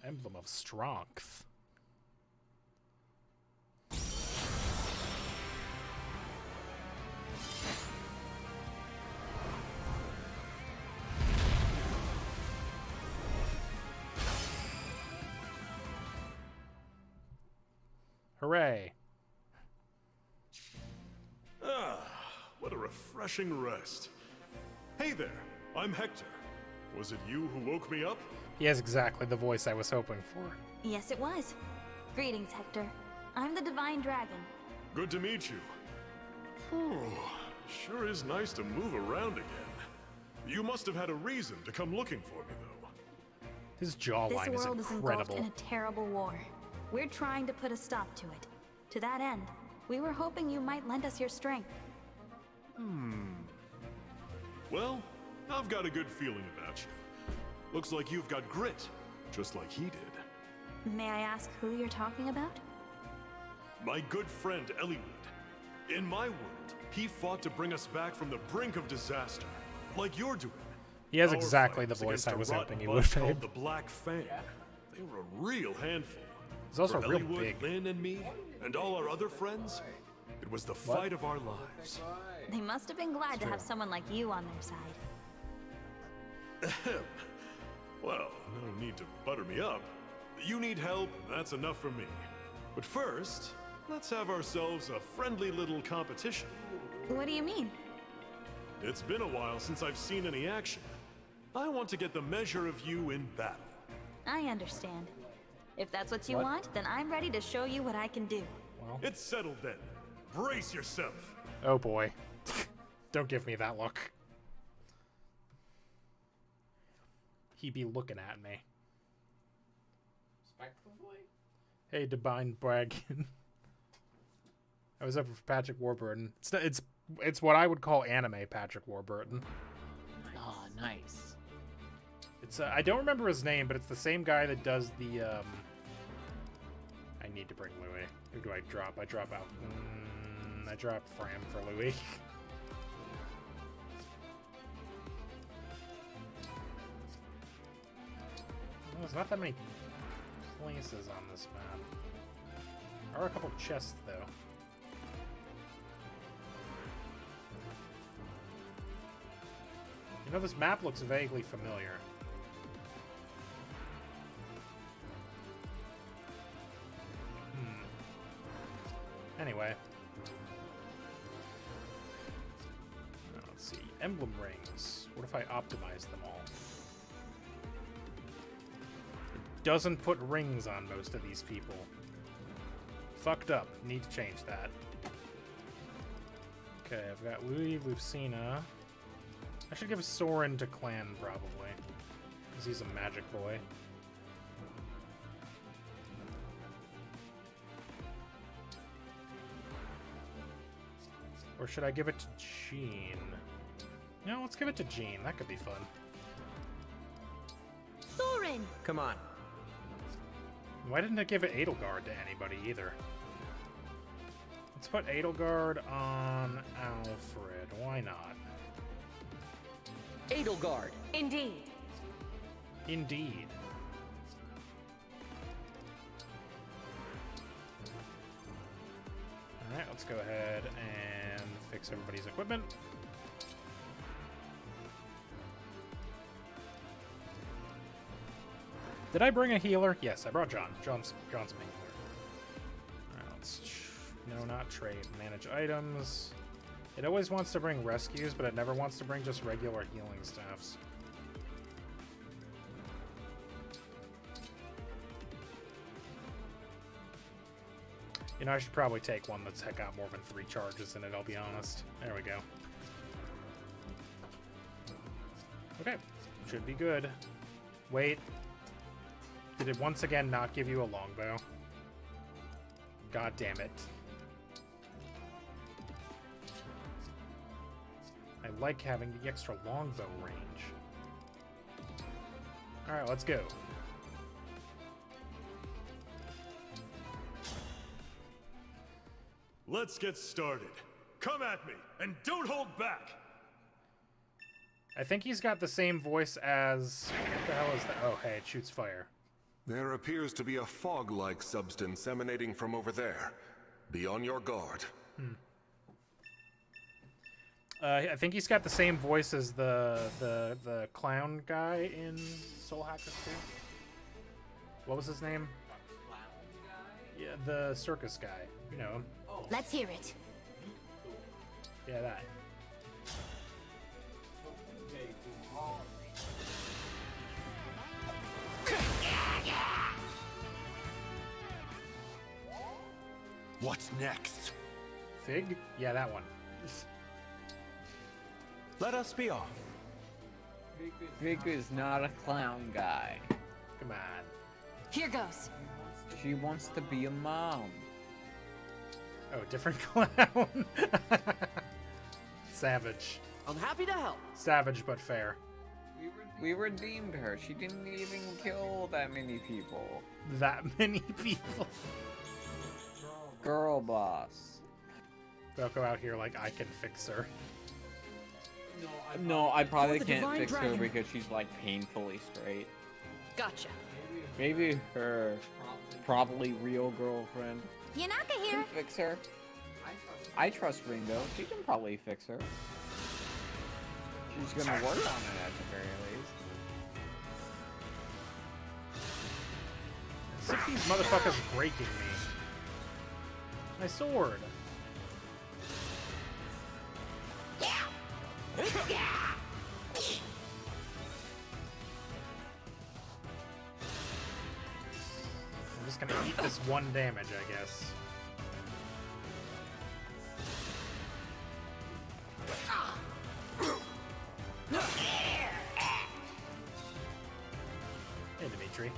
Emblem of Strength. Hooray. Ah, what a refreshing rest. Hey there, I'm Hector. Was it you who woke me up? He has exactly the voice I was hoping for. Yes, it was. Greetings, Hector. I'm the Divine Dragon. Good to meet you. Whew, sure is nice to move around again. You must have had a reason to come looking for me, though. His jawline This is world is engulfed incredible. in a terrible war. We're trying to put a stop to it. To that end, we were hoping you might lend us your strength. Well, I've got a good feeling about you. Looks like you've got grit, just like he did. May I ask who you're talking about? My good friend Eliwood. In my world, he fought to bring us back from the brink of disaster, like you're doing. He has Our exactly fight the was voice I against was a hoping he rotten would bunch have. called the Black Fang. They were a real handful. He's also For real Eliwood, big. Lynn and me, and all our other friends, it was the fight of our lives. They must have been glad to have someone like you on their side. Ahem. Well, no need to butter me up. You need help, that's enough for me. But first, let's have ourselves a friendly little competition. What do you mean? It's been a while since I've seen any action. I want to get the measure of you in battle. I understand. If that's what you want, then I'm ready to show you what I can do. Well, it's settled then. Brace yourself. Oh boy. Don't give me that look. He be looking at me. Respectfully? Hey, Divine Braggin. I was up for Patrick Warburton. It's what I would call anime Patrick Warburton. Oh, nice. It's I don't remember his name, but it's the same guy that does the I need to bring Louis. Who do I drop? I drop out. I drop Fram for Louis. Well, there's not that many places on this map. There are a couple chests, though. You know, this map looks vaguely familiar. Anyway. Let's see. Emblem rings. What if I optimize them all? It doesn't put rings on most of these people. Fucked up. Need to change that. Okay, I've got Louis, Lucina. I should give Soren to Clan, probably. Because he's a magic boy. Or should I give it to Jean? No, let's give it to Jean. That could be fun. Soren! Come on. Why didn't I give it Edelgard to anybody either? Let's put Edelgard on Alfred. Why not? Edelgard. Indeed. Indeed. Alright, let's go ahead and fix everybody's equipment. Did I bring a healer? Yes, I brought John. John's my healer. Alright, let's... No, not trade. Manage items. It always wants to bring rescues, but it never wants to bring just regular healing staffs. You know, I should probably take one that's got more than 3 charges in it, I'll be honest. There we go. Okay, should be good. Wait. Did it once again not give you a longbow? God damn it. I like having the extra longbow range. Alright, let's go. Let's get started. Come at me, and don't hold back! I think he's got the same voice as... What the hell is that? Oh, hey, it shoots fire. There appears to be a fog-like substance emanating from over there. Be on your guard. I think he's got the same voice as the clown guy in Soul Hackers 2. What was his name? Yeah, the circus guy. You know him. Let's hear it. Yeah, that. What's next? Fig? Yeah, that one. Let us be off. Fig is not a clown guy. Come on. Here goes. She wants to be a mom. Oh, different clown. Savage. I'm happy to help. Savage but fair. We redeemed her. She didn't even kill that many people. That many people. Girl boss. They'll go out here like I can fix her. No, I probably can't fix her because she's like painfully straight. Gotcha. Maybe her probably real girlfriend Yanaka here. can fix her. I trust Ringo. She can probably fix her. She's gonna work on it at the very least. Sick these motherfuckers breaking me. My sword. I'm just gonna eat this 1 damage, I guess. Hey, Dimitri.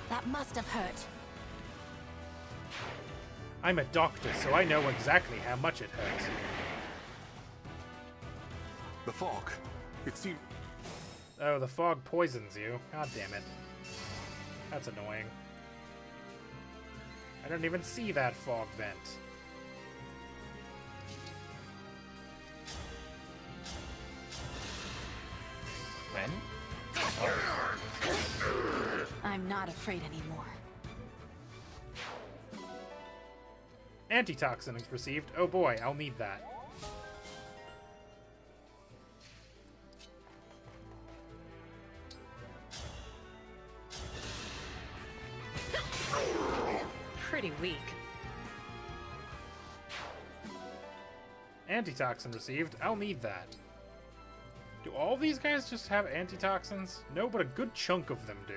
That must have hurt. I'm a doctor, so I know exactly how much it hurts. The fog. It seems... Oh, the fog poisons you. God damn it. That's annoying. I don't even see that fog vent. When? I'm not afraid anymore. Antitoxin is received. Oh boy, I'll need that. Pretty weak. Antitoxin received. I'll need that. Do all these guys just have antitoxins? No, but a good chunk of them do.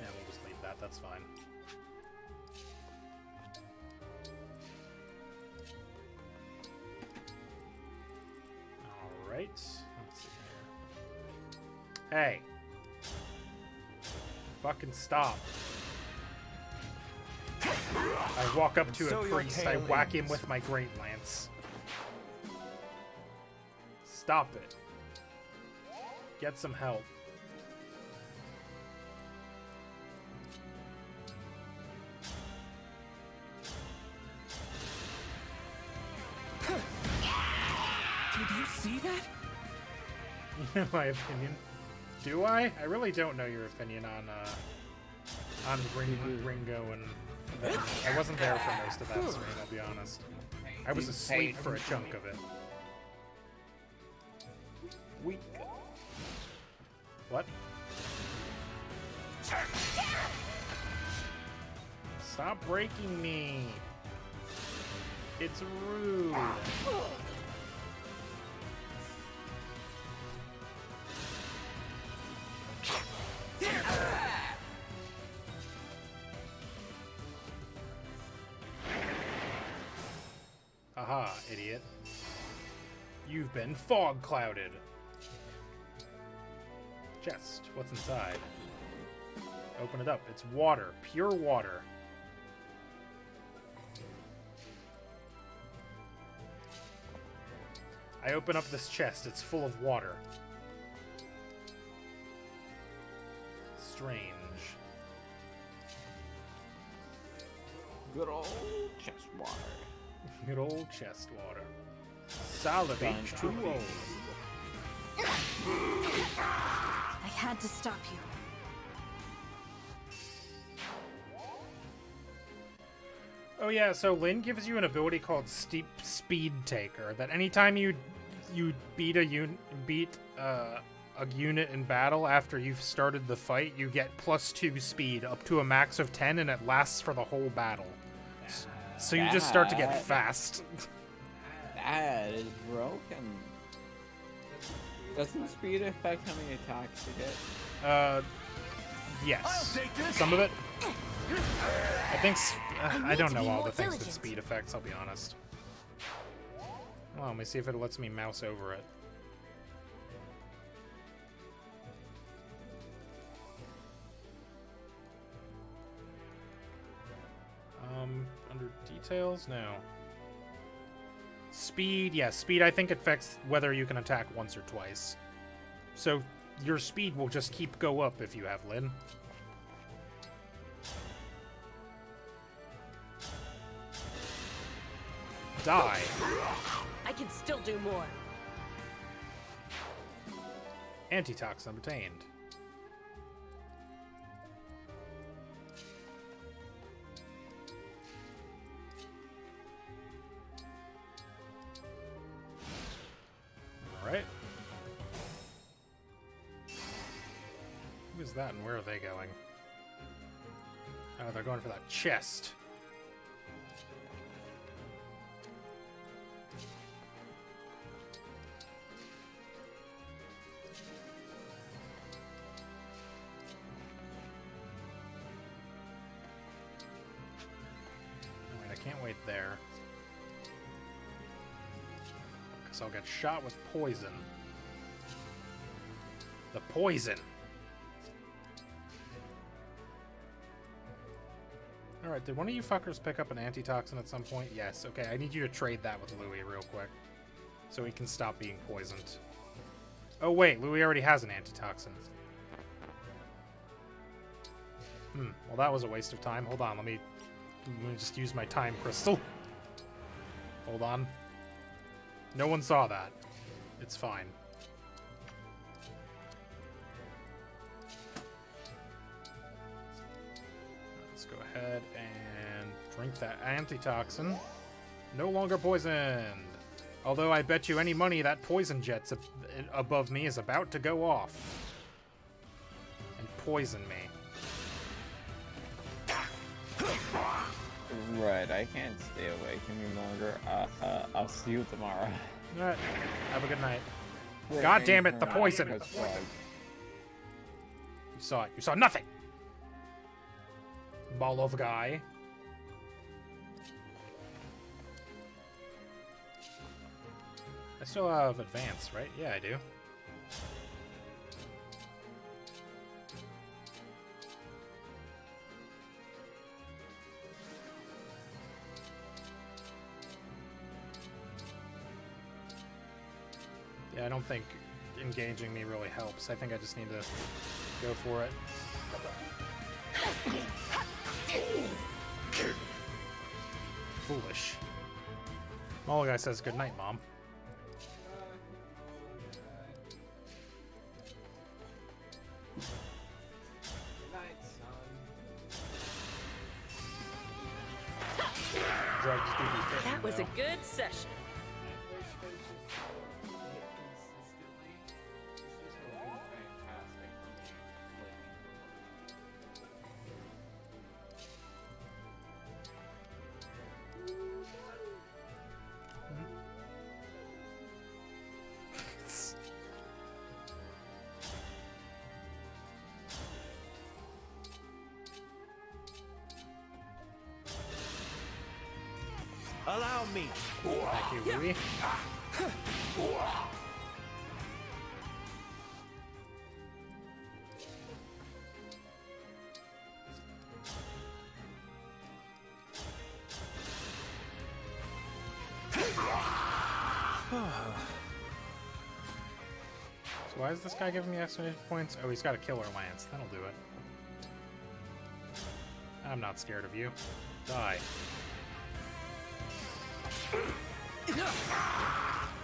Yeah, we'll just leave that. That's fine. Alright. Let's see here. Hey. Fucking stop. I walk up to a priest, I whack him with my Great Lance. Stop it. Get some help. Did you see that? In my opinion. Do I? I really don't know your opinion on Ringo and... I wasn't there for most of that stream, I'll be honest. I was asleep for a chunk of it. Weak. What? Stop breaking me! It's rude! Aha, idiot. You've been fog clouded. Chest. What's inside? Open it up. It's water. Pure water. I open up this chest. It's full of water. Strange. Good old chest water. Good old chest water. Solid H2O. I had to stop you. Oh yeah, so Lyn gives you an ability called Steep Speed Taker. That anytime you beat a unit in battle after you've started the fight, you get +2 speed up to a max of 10, and it lasts for the whole battle. So you just start to get fast. That is broken. Doesn't speed affect how many attacks you get? Yes. Some of it. I think... I don't know all the things that speed affects, I'll be honest. Well, let me see if it lets me mouse over it. Under details? No. Speed, yeah, speed I think affects whether you can attack once or twice. So your speed will just keep go up if you have Lyn. Die. I can still do more. Antitoxin obtained. Alright. Who's that and where are they going? Oh, they're going for that chest. Oh, wait, I can't wait there. Because I'll get shot with poison. The poison! Alright, did one of you fuckers pick up an antitoxin at some point? Yes. Okay, I need you to trade that with Louis real quick. So he can stop being poisoned. Oh wait, Louis already has an antitoxin. Well that was a waste of time. Hold on, let me just use my time crystal. Hold on. No one saw that. It's fine. Let's go ahead and drink that antitoxin. No longer poisoned. Although I bet you any money that poison jet's above me is about to go off. And poison me. Right, I can't stay awake any longer. I'll see you tomorrow. Alright, have a good night. God damn it, the poison! You saw it. You saw nothing! Ball of guy. I still have advance, right? Yeah, I do. Yeah, I don't think engaging me really helps. I think I just need to go for it. Foolish. All guy says good night, Mom. That was a good session. Allow me. Thank you, Louis. So why is this guy giving me exclamation points? Oh, he's got a killer lance. That'll do it. I'm not scared of you. Die.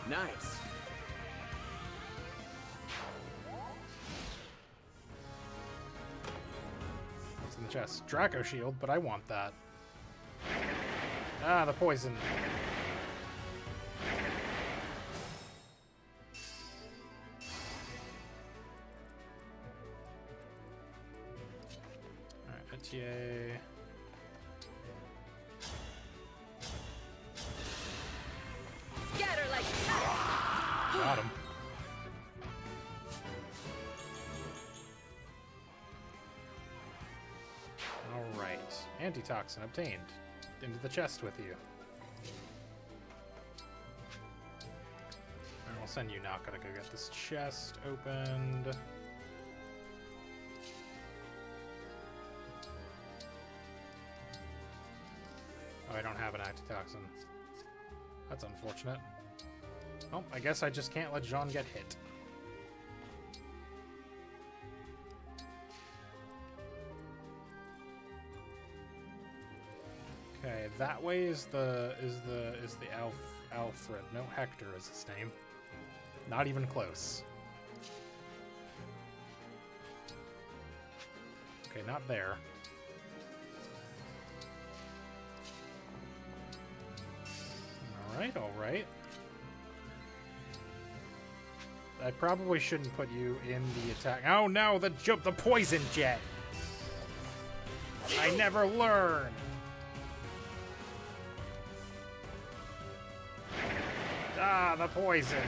Nice. What's in the chest? Draco shield, but I want that. Ah, the poison. Alright, Etier. Scatter like Got him. Alright. Antitoxin obtained. Into the chest with you. Alright, I'll send you Naka to go get this chest opened. Oh, I don't have an antitoxin. That's unfortunate. Well, I guess I just can't let Jean get hit. Okay, that way is the Alfred. No, Hector is his name. Not even close. Okay, not there. Alright, alright. I probably shouldn't put you in the attack. Oh no, the poison jet! I never learn! Ah, the poison!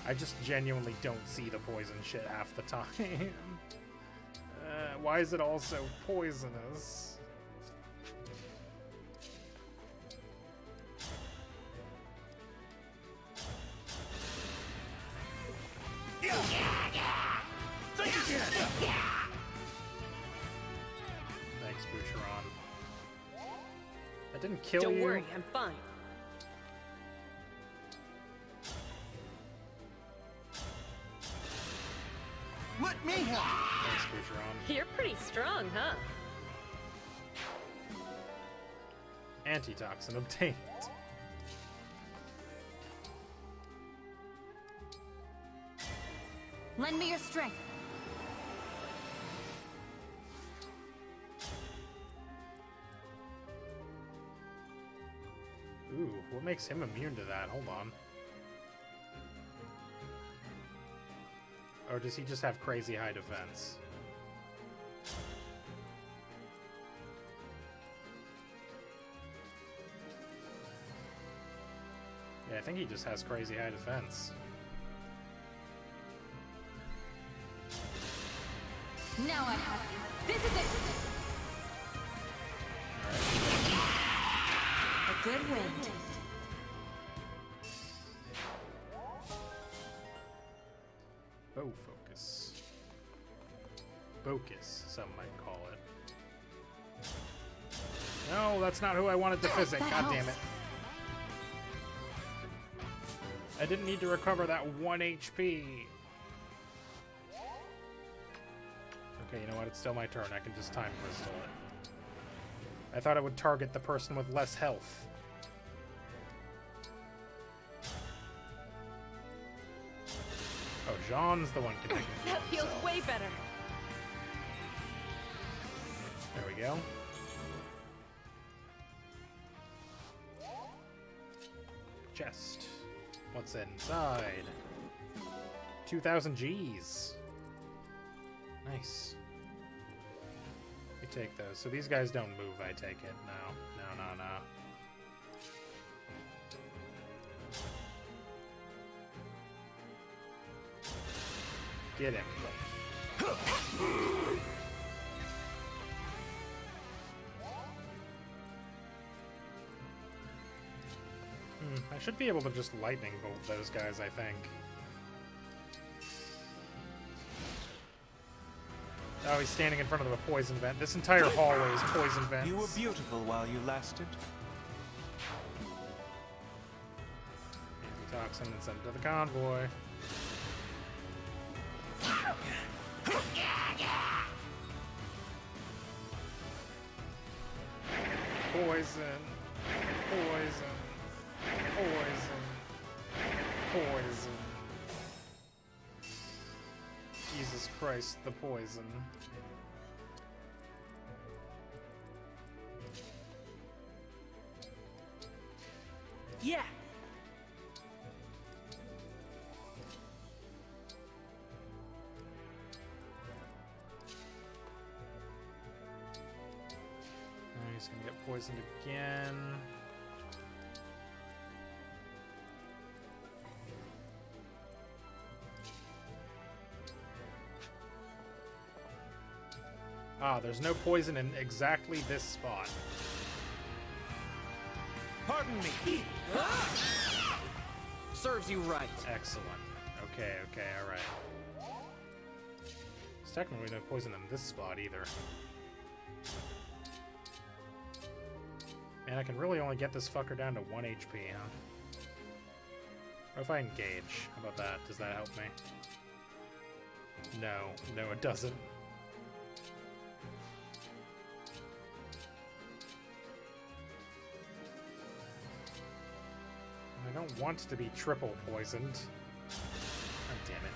I just genuinely don't see the poison shit half the time. Why is it all so poisonous? Thanks, Boucheron. That didn't kill you. Don't worry, I'm fine. Let me help. Thanks, Boucheron. You're pretty strong, huh? Antitoxin obtained. Lend me your strength. Ooh, what makes him immune to that? Hold on. Or does he just have crazy high defense? Yeah, I think he just has crazy high defense. Now I have you. This is it. A good wind. Bow focus. Focus, some might call it. No, that's not who I wanted to physic. God damn it. I didn't need to recover that 1 HP. Okay, you know what? It's still my turn. I can just time crystal it. I thought it would target the person with less health. Oh, Jean's the one connecting. That feels way better. There we go. Chest. What's inside? 2,000 Gs. Nice. We take those. So these guys don't move, I take it. No. Get him. I should be able to just lightning bolt those guys, I think. Oh, he's standing in front of a poison vent. This entire hallway is poison vents. You were beautiful while you lasted. Antitoxin and send it to the convoy. Poison. Poison. Poison. Poison. Jesus Christ, the poison. Yeah. He's gonna get poisoned again. Ah, there's no poison in exactly this spot. Pardon me. Serves you right. Excellent. Okay, alright. There's technically no poison in this spot either. Man, I can really only get this fucker down to 1 HP, huh? What if I engage? How about that? Does that help me? No, it doesn't. I don't want to be triple poisoned. God damn it.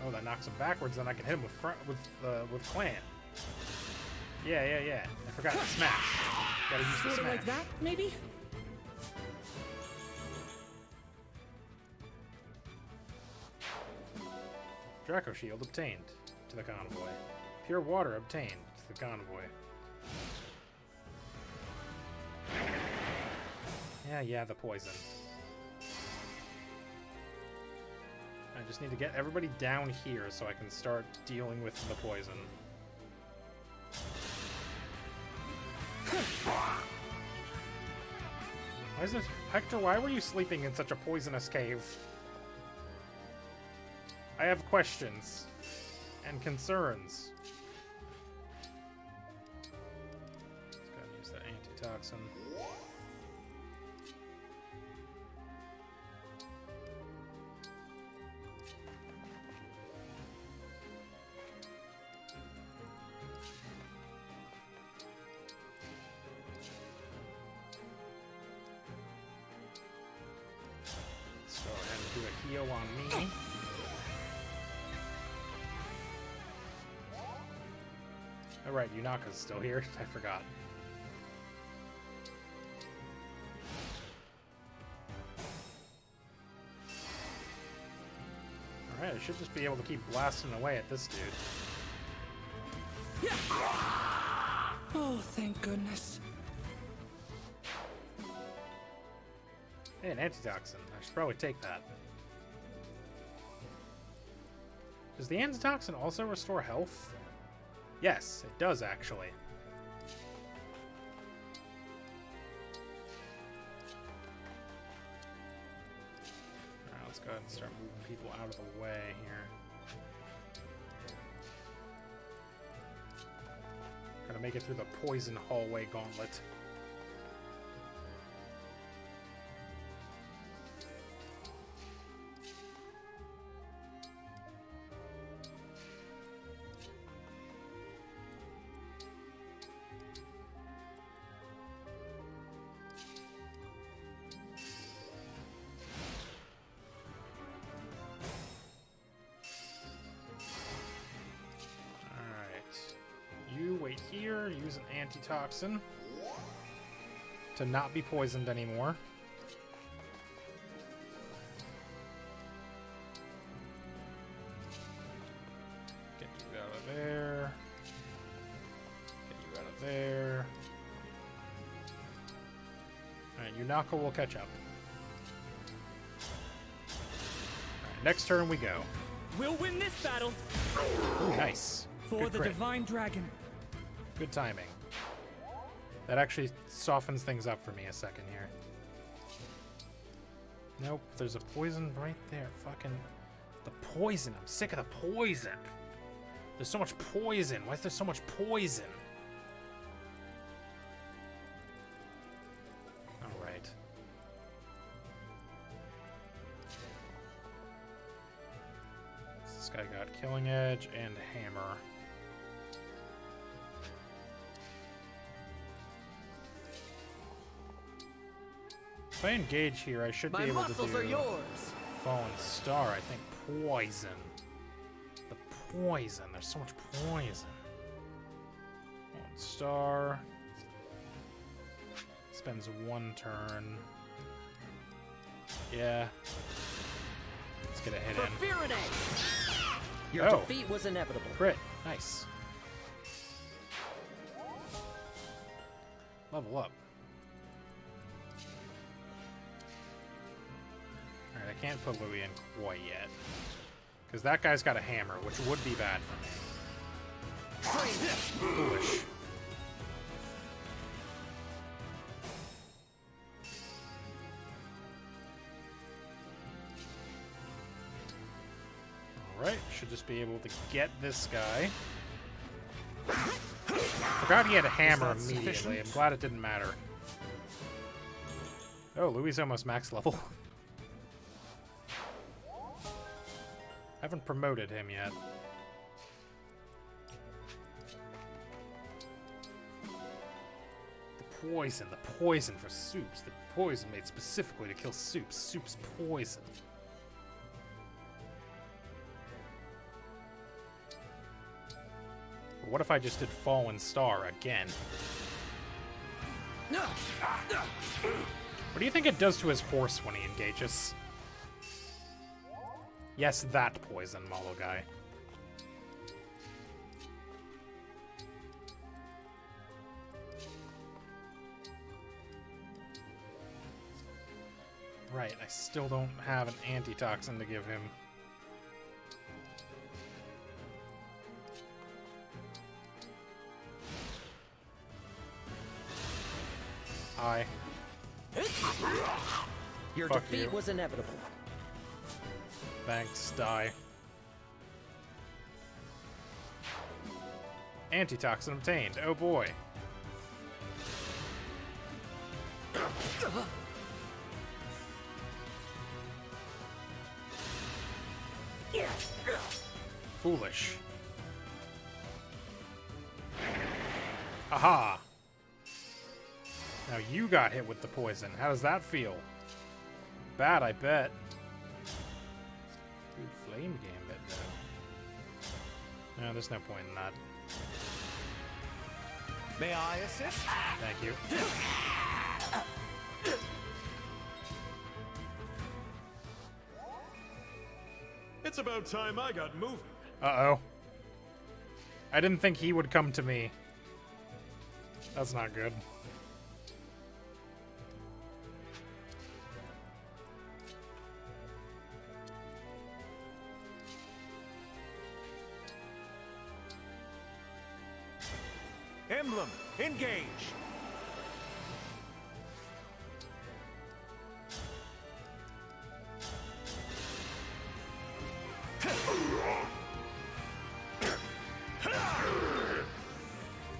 Oh, that knocks him backwards, then I can hit him with clan. Yeah. I forgot to smash. Gotta use the Sort of smash. like that, maybe? Draco Shield obtained to the convoy. Pure water obtained to the convoy. Yeah, the poison. I just need to get everybody down here so I can start dealing with the poison. Why is it... Hector, why were you sleeping in such a poisonous cave? I have questions and concerns. Let's go ahead and use that antitoxin. Let's go ahead and do a heal on me. Oh, right, Yunaka's still here. I forgot. Alright, I should just be able to keep blasting away at this dude. Oh, thank goodness. Hey, an antitoxin. I should probably take that. Does the antitoxin also restore health? Yes, it does actually. Alright, let's go ahead and start moving people out of the way here. Gotta make it through the poison hallway gauntlet. Here, use an antitoxin to not be poisoned anymore. Get you out of there. Get you out of there. Alright, Yunaka will catch up. Alright, next turn we go. We'll win this battle! Ooh, nice. For Good the crit. Divine Dragon. Good timing. That actually softens things up for me a second here. Nope, there's a poison right there. Fucking... The poison. I'm sick of the poison. There's so much poison. Why is there so much poison? Alright. This guy got Killing Edge and Hammer. If I engage here, I should be able to do... My muscles are yours! Fallen Star, I think. Poison. The poison. There's so much poison. Fallen Star. Spends one turn. Yeah. Let's get a hit in. Your defeat was inevitable. Crit. Nice. Level up. Alright, I can't put Louis in quite yet. Because that guy's got a hammer, which would be bad for me. Foolish. Alright, should just be able to get this guy. Forgot he had a hammer immediately. I'm glad it didn't matter. Oh, Louis is almost max level. Haven't promoted him yet. The poison for Supes. The poison made specifically to kill Supes. Supes poison. What if I just did Fallen Star again? What do you think it does to his horse when he engages? Yes, that poison, Malo guy. Right, I still don't have an antitoxin to give him. Hi. Your Fuck defeat you. was inevitable. Thanks, die. Antitoxin obtained. Oh boy. Foolish. Aha! Now you got hit with the poison. How does that feel? Bad, I bet. Good flame gambit, though. No, there's no point in that. May I assist? Thank you. It's about time I got moving. Uh-oh. I didn't think he would come to me. That's not good. Emblem, engage!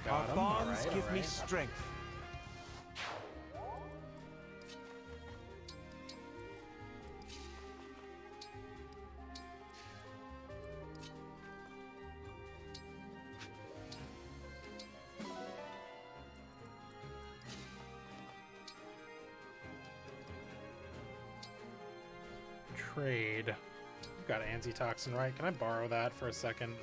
Our bonds give me strength. Trade. You've got antitoxin, right? Can I borrow that for a second?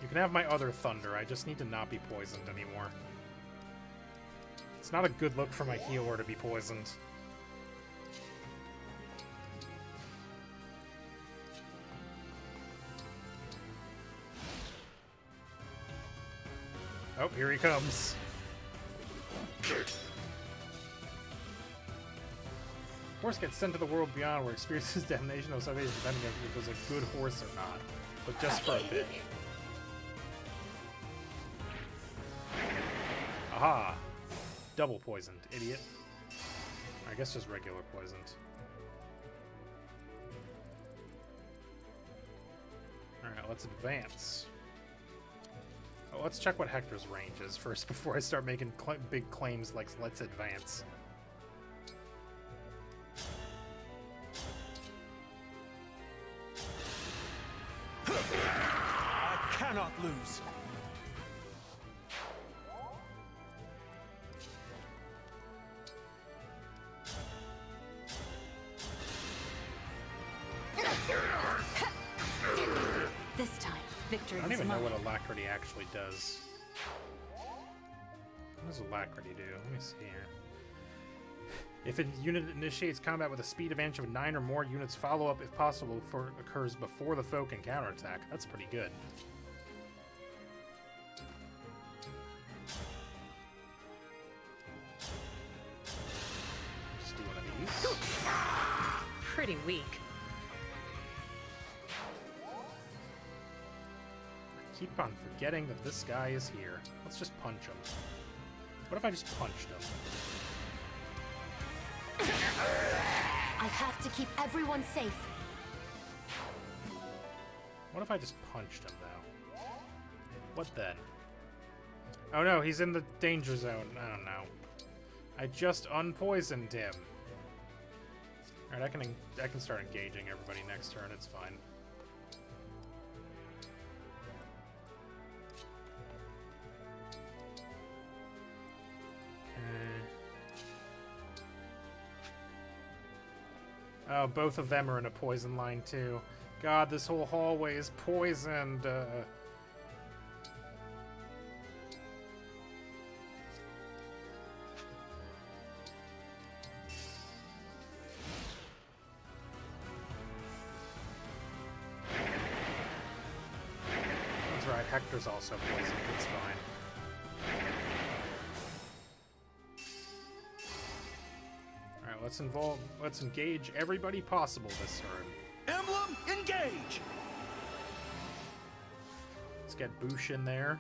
You can have my other thunder. I just need to not be poisoned anymore. It's not a good look for my healer to be poisoned. Oh, here he comes. Horse gets sent to the world beyond where experiences damnation of salvation depending on if it was a good horse or not. But just for a bit. Aha! Double poisoned, idiot. I guess just regular poisoned. Alright, let's advance. Oh, let's check what Hector's range is first before I start making big claims like let's advance. I cannot lose. This time, victory I don't is even know mine. what Alacrity actually does. What does Alacrity do? Let me see here. If a unit initiates combat with a speed advantage of 9 or more, units follow up if possible before it occurs before the foe can counterattack. That's pretty good. Just do one of these. Pretty weak. I keep on forgetting that this guy is here. Let's just punch him. What if I just punched him? I have to keep everyone safe. What if I just punched him, though? What then? Oh no, he's in the danger zone. I don't know. I just unpoisoned him. Alright, I can start engaging everybody next turn. It's fine. Oh, both of them are in a poison line, too. God, this whole hallway is poisoned. Hector's also poisoned. It's fine. Alright, let's engage everybody possible this turn. Emblem Engage! Let's get Boosh in there.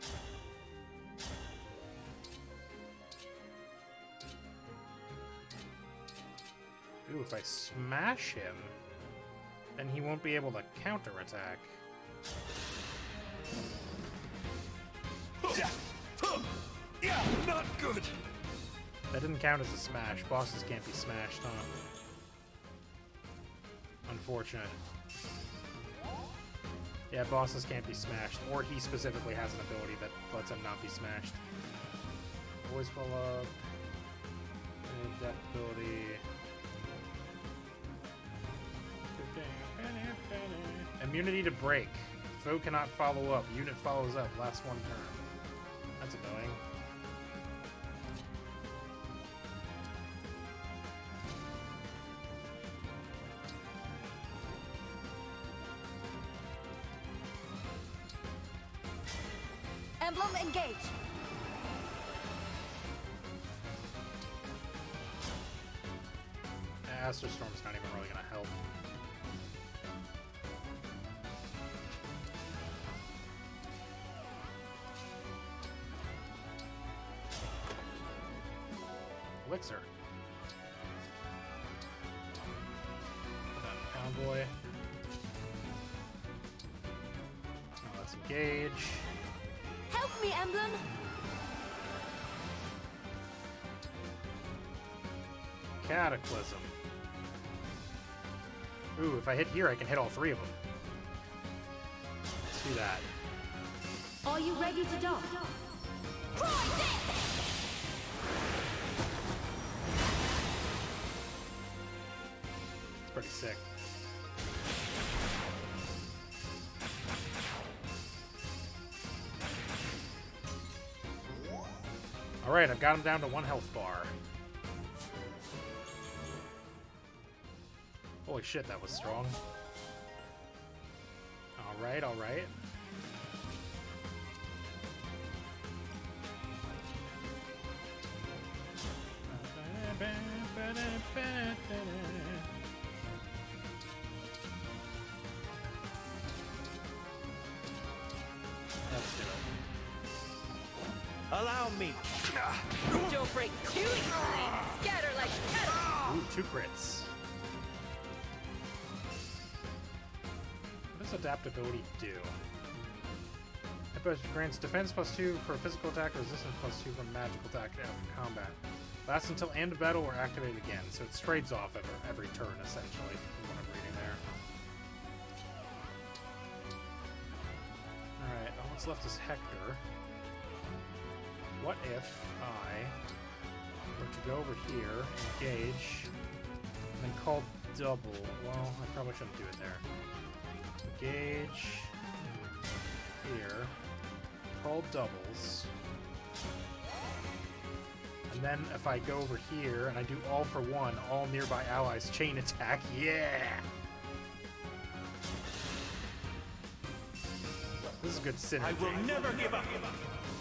Ooh, if I smash him, then he won't be able to counterattack. Yeah, not good. That didn't count as a smash. Bosses can't be smashed, huh? Unfortunate. Yeah, bosses can't be smashed, or he specifically has an ability that lets him not be smashed. Always full up. And death ability. Immunity to break. Foe cannot follow up. Unit follows up. Last one turn. That's annoying. Emblem Engage! Aster Storm's not even really gonna help. Elixir. Convoy. Now let's engage. Help me, Emblem! Cataclysm. Ooh, if I hit here, I can hit all three of them. Let's do that. Are you ready to dock? It's pretty sick. Alright, I've got him down to 1 health bar. Holy shit, that was strong. Alright, alright. Let's do it. Allow me. Don't break too easily. Scatter like cattle. Ooh, 2 crits. What does adaptability do? It grants defense +2 for a physical attack, resistance +2 from magical attack after combat. Lasts until end of battle or activate again, so it trades off every turn, essentially, from what I'm reading there. Alright, all that's left is Hector. What if I were to go over here, engage, and then call double? Well, I probably shouldn't do it there. Engage here, call doubles, and then if I go over here and I do all for one, all nearby allies chain attack, yeah! This is good synergy. I will never give up.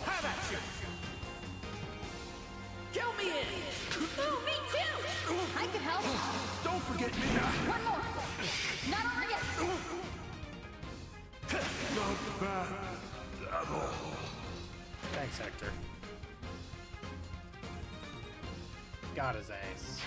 Have at you. Kill me in! Oh, me too! I can help. Don't forget me. One more. Not over yet. Not bad. Devil. Thanks, Hector. Got his ass.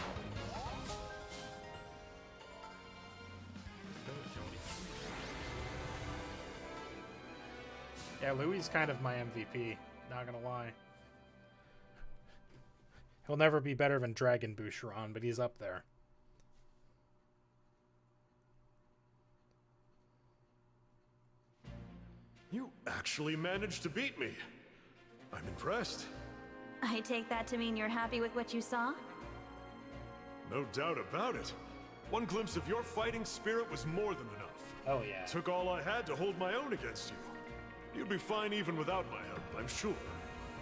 Yeah, Louis is kind of my MVP, not gonna lie. He'll never be better than Dragon Boucheron, but he's up there. You actually managed to beat me. I'm impressed. I take that to mean you're happy with what you saw? No doubt about it. One glimpse of your fighting spirit was more than enough. Oh yeah. Took all I had to hold my own against you. You'd be fine even without my help, I'm sure.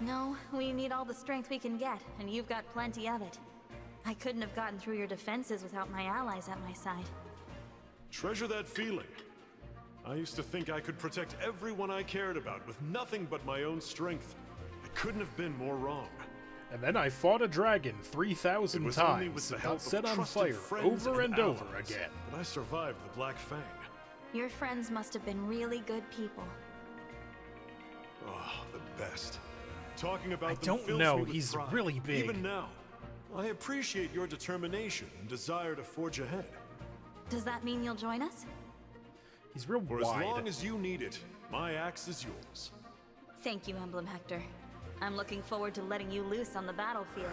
No, we need all the strength we can get, and you've got plenty of it. I couldn't have gotten through your defenses without my allies at my side. Treasure that feeling. I used to think I could protect everyone I cared about with nothing but my own strength. I couldn't have been more wrong. And then I fought a dragon 3,000 times and got set on fire over and over again. But I survived the Black Fang. Your friends must have been really good people. Oh, the best. Talking about I them don't fills know, me with he's pride. really big. Even now, I appreciate your determination and desire to forge ahead. Does that mean you'll join us? He's real For wide. as long as you need it, my axe is yours. Thank you, Emblem Hector. I'm looking forward to letting you loose on the battlefield.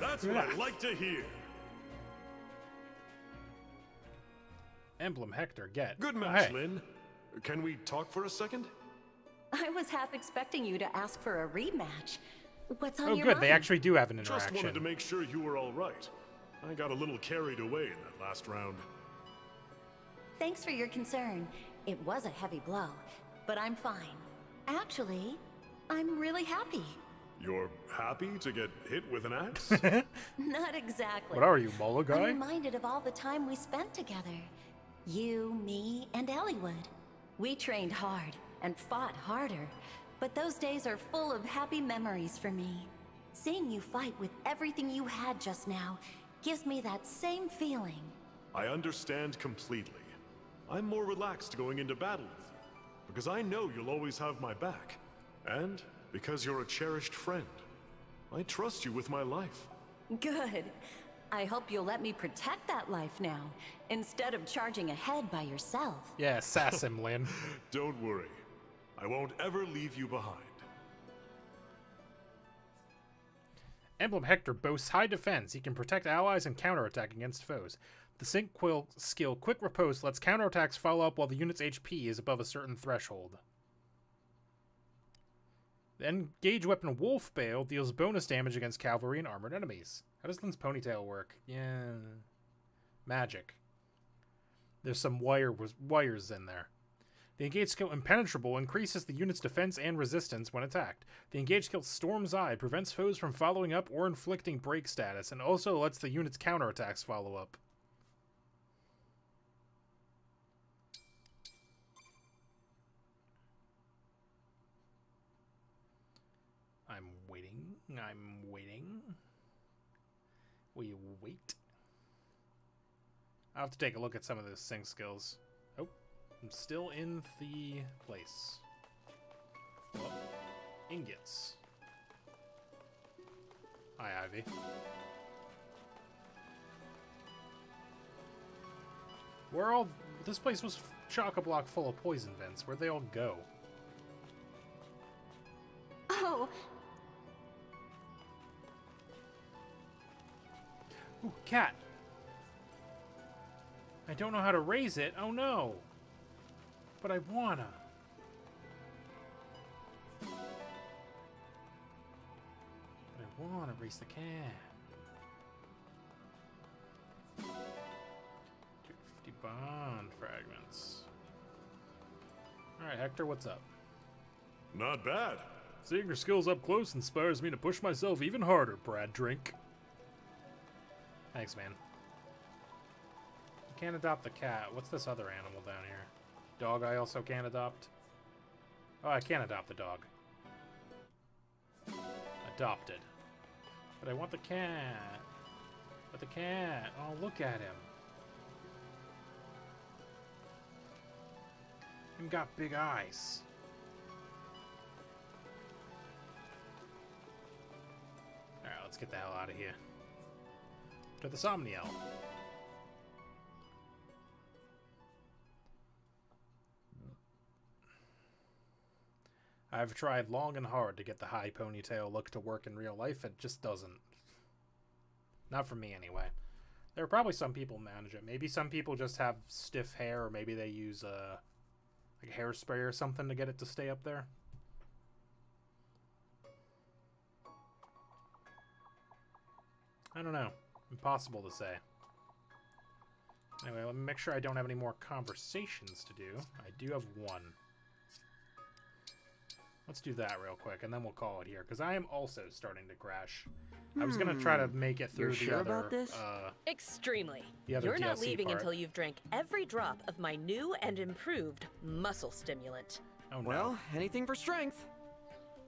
That's what I like to hear. Emblem Hector, get. Good match, Hey. Lynn. Can we talk for a second? I was half expecting you to ask for a rematch. What's on Oh, your good. mind? They actually do have an Just interaction. wanted to make sure you were all right. I got a little carried away in that last round. Thanks for your concern. It was a heavy blow, but I'm fine. Actually, I'm really happy. You're happy to get hit with an axe? Not exactly. What are you, Mola guy? I'm reminded of all the time we spent together. You, me, and Elliewood. We trained hard and fought harder, but those days are full of happy memories for me. Seeing you fight with everything you had just now gives me that same feeling. I understand completely. I'm more relaxed going into battle with you, because I know you'll always have my back. And because you're a cherished friend. I trust you with my life. Good. I hope you'll let me protect that life now, instead of charging ahead by yourself. Yeah, sass him, Lynn. Don't worry. I won't ever leave you behind. Emblem Hector boasts high defense. He can protect allies and counterattack against foes. The Sync Quill skill Quick Riposte lets counterattacks follow up while the unit's HP is above a certain threshold. The Engage weapon Wolf Bale deals bonus damage against cavalry and armored enemies. How does Lynn's ponytail work? Yeah. Magic. There's some wires in there. The Engage skill Impenetrable increases the unit's defense and resistance when attacked. The Engage skill Storm's Eye prevents foes from following up or inflicting break status, and also lets the unit's counterattacks follow up. I'm waiting. We wait. I'll have to take a look at some of those sync skills. Oh, I'm still in the place. Oh, ingots. Hi, Ivy. Where all... This place was chock-a-block full of poison vents. Where'd they all go? Oh! Ooh, cat. I don't know how to raise it. Oh no. But I wanna. But I wanna raise the cat. 250 bond fragments. Alright, Hector, what's up? Not bad. Seeing your skills up close inspires me to push myself even harder, Bradrink. Thanks, man. I can't adopt the cat. What's this other animal down here? Dog I also can't adopt? Oh, I can't adopt the dog. Adopted. But I want the cat. But the cat. Oh, look at him. Him got big eyes. Alright, let's get the hell out of here. To the Somniel. I've tried long and hard to get the high ponytail look to work in real life. It just doesn't. Not for me, anyway. There are probably some people manage it. Maybe some people just have stiff hair, or maybe they use like hairspray or something to get it to stay up there. I don't know. Impossible to say. Anyway, let me make sure I don't have any more conversations to do. I do have one. Let's do that real quick, and then we'll call it here, because I am also starting to crash. I was going to try to make it through You're sure about this? Extremely. The other You're not DLC leaving part. until you've drank every drop of my new and improved muscle stimulant. Oh, no. Well, anything for strength.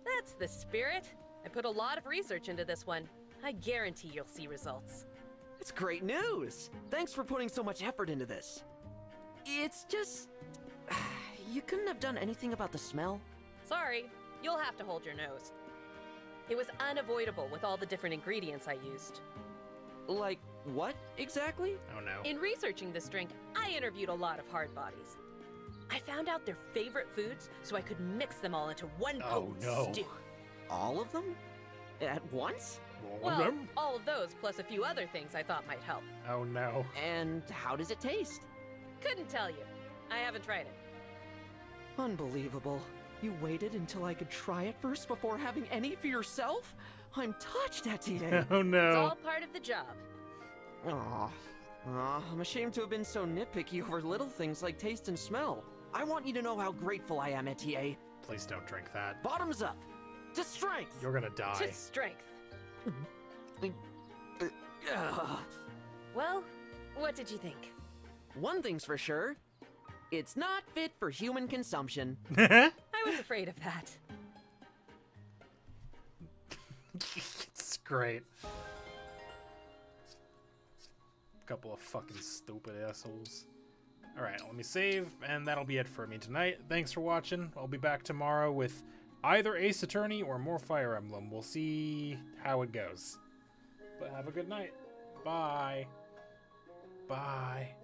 That's the spirit. I put a lot of research into this one. I guarantee you'll see results. It's great news. Thanks for putting so much effort into this. It's just... You couldn't have done anything about the smell? Sorry, you'll have to hold your nose. It was unavoidable with all the different ingredients I used. Like, what exactly? Oh no. In researching this drink, I interviewed a lot of hard bodies. I found out their favorite foods so I could mix them all into one potent stew. All of them? At once? Well, all of those plus a few other things I thought might help. Oh no. And how does it taste? Couldn't tell you. I haven't tried it. Unbelievable. You waited until I could try it first before having any for yourself? I'm touched, Etienne. Oh no. It's all part of the job. Aw. I'm ashamed to have been so nitpicky over little things like taste and smell. I want you to know how grateful I am, Etienne. Please don't drink that. Bottoms up. To strength. You're gonna die. To strength. Well, what did you think? One thing's for sure. It's not fit for human consumption. I was afraid of that. It's great. Couple of fucking stupid assholes. Alright, let me save, and that'll be it for me tonight. Thanks for watching. I'll be back tomorrow with either Ace Attorney or more Fire Emblem. We'll see how it goes. But have a good night. Bye. Bye.